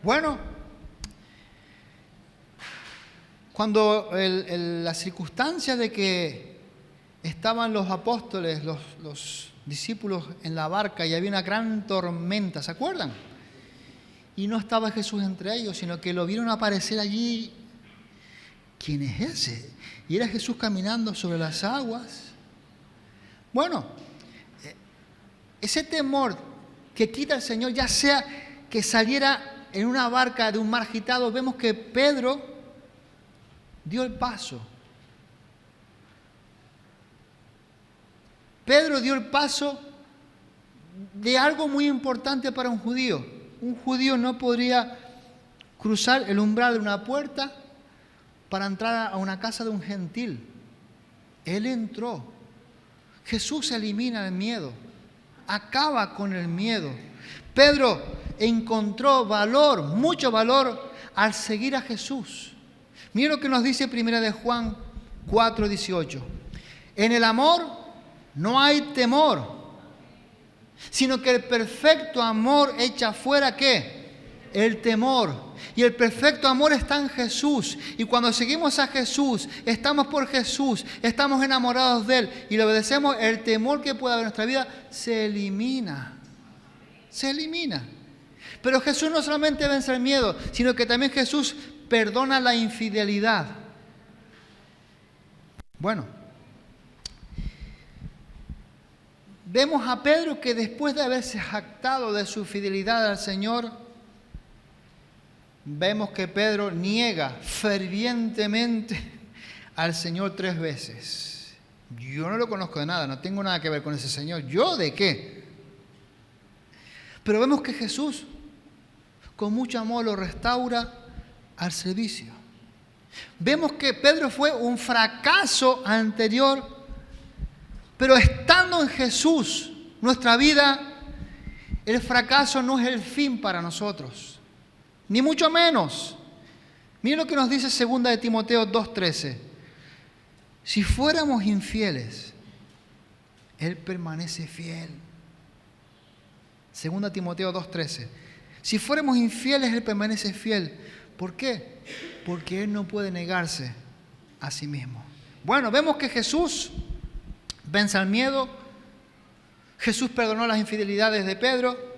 Bueno, cuando la circunstancia de que estaban los apóstoles, los discípulos en la barca y había una gran tormenta, ¿se acuerdan? Y no estaba Jesús entre ellos, sino que lo vieron aparecer allí. ¿Quién es ese? Y era Jesús caminando sobre las aguas. Bueno, ese temor que quita el Señor, ya sea que saliera en una barca de un mar agitado, vemos que Pedro dio el paso. Pedro dio el paso de algo muy importante para un judío. Un judío no podría cruzar el umbral de una puerta para entrar a una casa de un gentil. Él entró. Jesús elimina el miedo, acaba con el miedo. Pedro encontró valor, mucho valor, al seguir a Jesús. Mira lo que nos dice 1 de Juan 4:18. En el amor no hay temor, sino que el perfecto amor echa fuera, ¿qué? El temor. Y el perfecto amor está en Jesús. Y cuando seguimos a Jesús, estamos por Jesús, estamos enamorados de Él y le obedecemos, el temor que pueda haber en nuestra vida se elimina. Se elimina. Pero Jesús no solamente vence el miedo, sino que también Jesús perdona la infidelidad. Bueno, vemos a Pedro que después de haberse jactado de su fidelidad al Señor, vemos que Pedro niega fervientemente al Señor 3 veces. Yo no lo conozco de nada, no tengo nada que ver con ese Señor. ¿Yo de qué? Pero vemos que Jesús, con mucho amor, lo restaura al servicio. Vemos que Pedro fue un fracaso anterior, pero estando en Jesús, nuestra vida, el fracaso no es el fin para nosotros. Ni mucho menos. Miren lo que nos dice 2 de Timoteo 2:13. Si fuéramos infieles, Él permanece fiel. 2 Timoteo 2:13. Si fuéramos infieles, Él permanece fiel. ¿Por qué? Porque Él no puede negarse a sí mismo. Bueno, vemos que Jesús vence al miedo. Jesús perdonó las infidelidades de Pedro.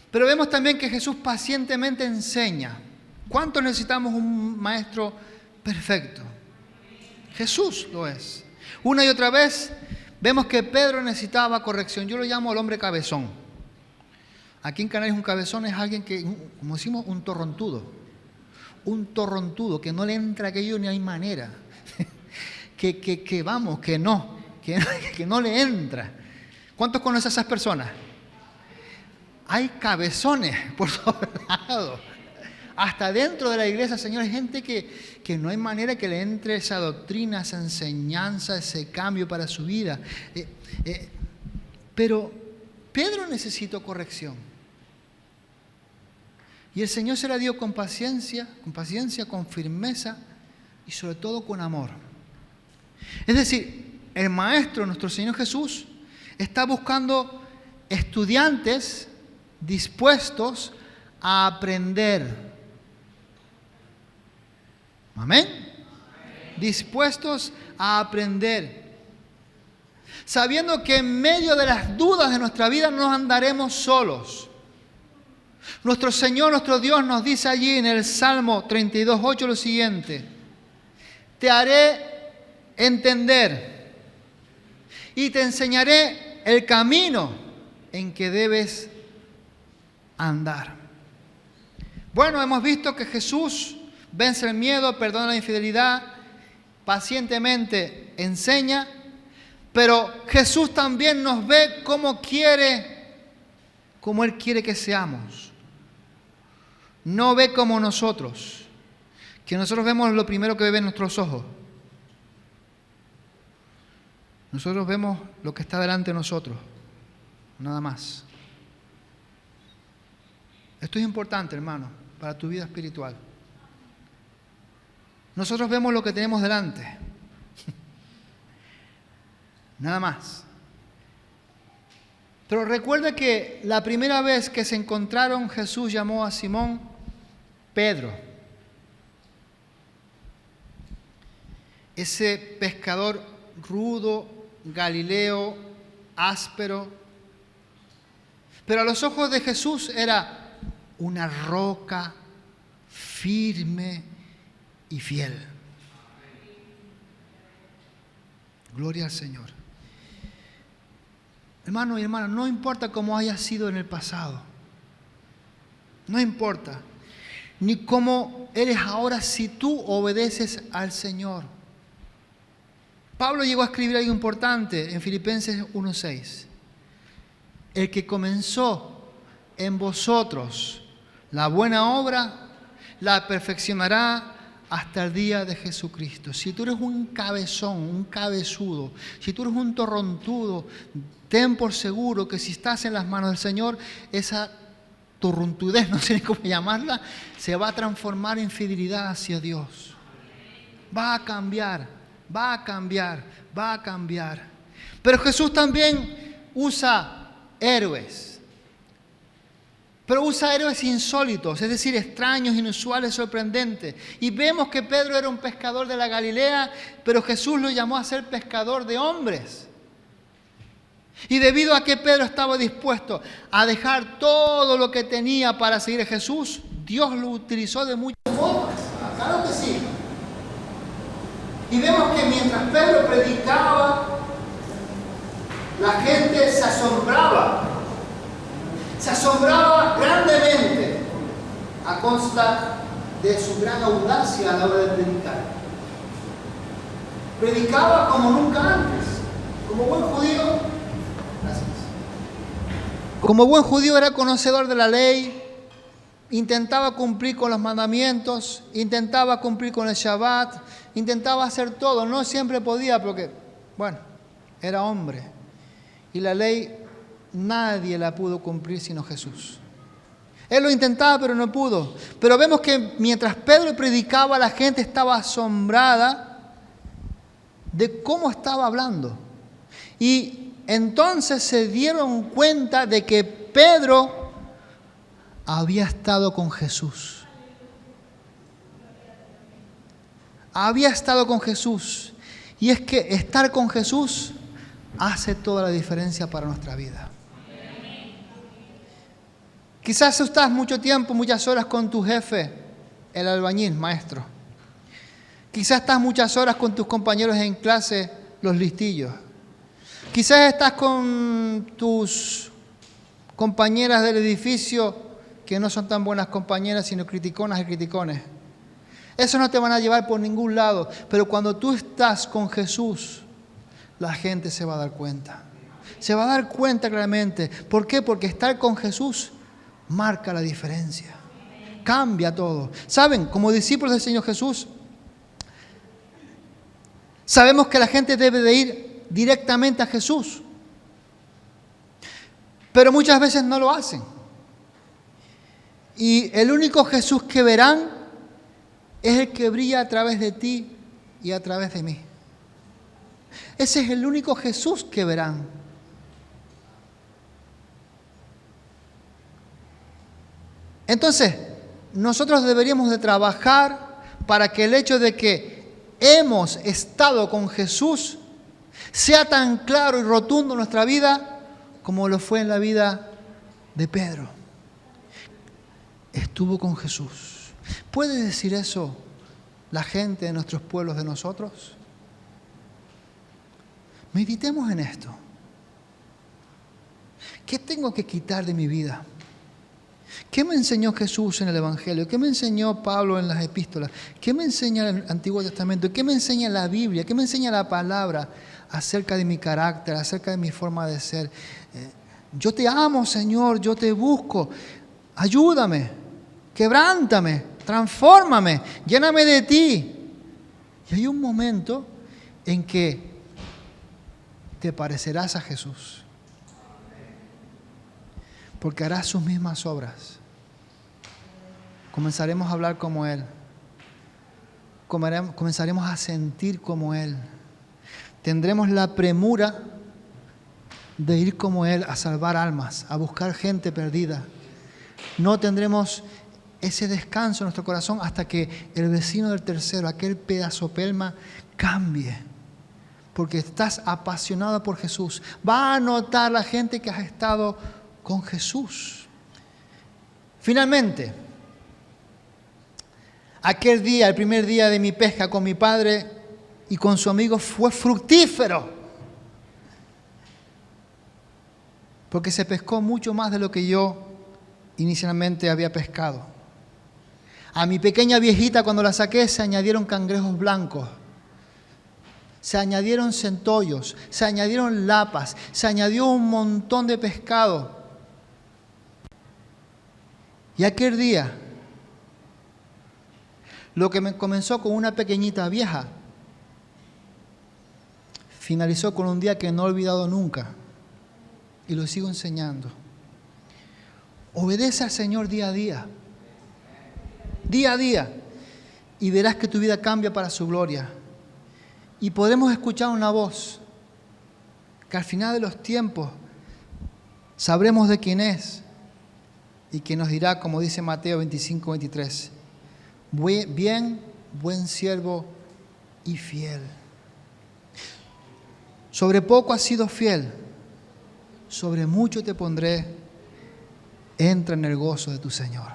Pero vemos también que Jesús pacientemente enseña. ¿Cuánto necesitamos un maestro perfecto? Jesús lo es. Una y otra vez vemos que Pedro necesitaba corrección. Yo lo llamo el hombre cabezón. Aquí en Canarias un cabezón es alguien que, como decimos, un torrontudo. Un torrontudo, que no le entra aquello ni hay manera. que no le entra. ¿Cuántos conocen a esas personas? Hay cabezones por todos lados. Hasta dentro de la iglesia, Señor, hay gente que no hay manera que le entre esa doctrina, esa enseñanza, ese cambio para su vida. Pero Pedro necesitó corrección. Y el Señor se la dio con paciencia, con firmeza y sobre todo con amor. Es decir, el Maestro, nuestro Señor Jesús, está buscando estudiantes dispuestos a aprender. ¿Amén? Dispuestos a aprender. Sabiendo que en medio de las dudas de nuestra vida no andaremos solos. Nuestro Señor, nuestro Dios nos dice allí en el Salmo 32:8 lo siguiente: te haré entender y te enseñaré el camino en que debes andar. Bueno, hemos visto que Jesús vence el miedo, perdona la infidelidad, pacientemente enseña, pero Jesús también nos ve cómo quiere como Él quiere que seamos. No ve como nosotros, que nosotros vemos lo primero que ven nuestros ojos. Nosotros vemos lo que está delante de nosotros, nada más. Esto es importante, hermano, para tu vida espiritual. Nosotros vemos lo que tenemos delante, nada más. Pero recuerda que la primera vez que se encontraron, Jesús llamó a Simón Pedro. Ese pescador rudo, galileo, áspero. Pero a los ojos de Jesús era una roca firme y fiel. Gloria al Señor. Hermano y hermana, no importa cómo haya sido en el pasado. No importa. Ni cómo eres ahora si tú obedeces al Señor. Pablo llegó a escribir algo importante en Filipenses 1:6. El que comenzó en vosotros la buena obra, la perfeccionará hasta el día de Jesucristo. Si tú eres un cabezón, un cabezudo, si tú eres un torrontudo, ten por seguro que si estás en las manos del Señor, esa torrontudez, no sé ni cómo llamarla, se va a transformar en fidelidad hacia Dios. Va a cambiar, va a cambiar, va a cambiar. Pero Jesús también usa héroes. Pero usa héroes insólitos, es decir, extraños, inusuales, sorprendentes. Y vemos que Pedro era un pescador de la Galilea, pero Jesús lo llamó a ser pescador de hombres. Y debido a que Pedro estaba dispuesto a dejar todo lo que tenía para seguir a Jesús, Dios lo utilizó de muchas formas. Claro que sí. Y vemos que mientras Pedro predicaba, la gente se asombraba. Se asombraba grandemente a consta de su gran audacia a la hora de predicar. Predicaba como nunca antes, como buen judío. Gracias. Como buen judío era conocedor de la ley, intentaba cumplir con los mandamientos, intentaba cumplir con el Shabbat, intentaba hacer todo. No siempre podía porque, bueno, era hombre. Y la ley nadie la pudo cumplir sino Jesús. Él lo intentaba pero no pudo. Pero vemos que mientras Pedro predicaba, la gente estaba asombrada de cómo estaba hablando. Y entonces se dieron cuenta de que Pedro había estado con Jesús. Había estado con Jesús. Y es que estar con Jesús hace toda la diferencia para nuestra vida. Quizás estás mucho tiempo, muchas horas con tu jefe, el albañil, maestro. Quizás estás muchas horas con tus compañeros en clase, los listillos. Quizás estás con tus compañeras del edificio que no son tan buenas compañeras, sino criticonas y criticones. Eso no te van a llevar por ningún lado, pero cuando tú estás con Jesús, la gente se va a dar cuenta. Se va a dar cuenta claramente. ¿Por qué? Porque estar con Jesús marca la diferencia. Cambia todo. ¿Saben? Como discípulos del Señor Jesús, sabemos que la gente debe de ir directamente a Jesús. Pero muchas veces no lo hacen. Y el único Jesús que verán es el que brilla a través de ti y a través de mí. Ese es el único Jesús que verán. Entonces, nosotros deberíamos de trabajar para que el hecho de que hemos estado con Jesús sea tan claro y rotundo en nuestra vida como lo fue en la vida de Pedro. Estuvo con Jesús. ¿Puede decir eso la gente de nuestros pueblos, de nosotros? Meditemos en esto. ¿Qué tengo que quitar de mi vida? ¿Qué me enseñó Jesús en el Evangelio? ¿Qué me enseñó Pablo en las epístolas? ¿Qué me enseña el Antiguo Testamento? ¿Qué me enseña la Biblia? ¿Qué me enseña la palabra acerca de mi carácter, acerca de mi forma de ser? Yo te amo, Señor, yo te busco. Ayúdame, quebrántame, transfórmame, lléname de ti. Y hay un momento en que te parecerás a Jesús, porque harás sus mismas obras. Comenzaremos a hablar como Él. Comenzaremos a sentir como Él. Tendremos la premura de ir como Él a salvar almas, a buscar gente perdida. No tendremos ese descanso en nuestro corazón hasta que el vecino del tercero, aquel pedazopelma, cambie. Porque estás apasionado por Jesús. Va a notar la gente que has estado con Jesús. Finalmente, aquel día, el primer día de mi pesca con mi padre y con su amigo fue fructífero. Porque se pescó mucho más de lo que yo inicialmente había pescado. A mi pequeña viejita, cuando la saqué, se añadieron cangrejos blancos, se añadieron centollos, se añadieron lapas, se añadió un montón de pescado. Y aquel día, lo que me comenzó con una pequeñita vieja, finalizó con un día que no he olvidado nunca. Y lo sigo enseñando. Obedece al Señor día a día. Día a día. Y verás que tu vida cambia para su gloria. Y podremos escuchar una voz que al final de los tiempos sabremos de quién es. Y que nos dirá, como dice Mateo 25, 23. Bien, buen siervo y fiel. Sobre poco has sido fiel. Sobre mucho te pondré, entra en el gozo de tu Señor.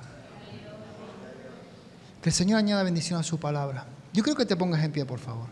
Que el Señor añada bendición a su palabra. Yo creo que te pongas en pie, por favor.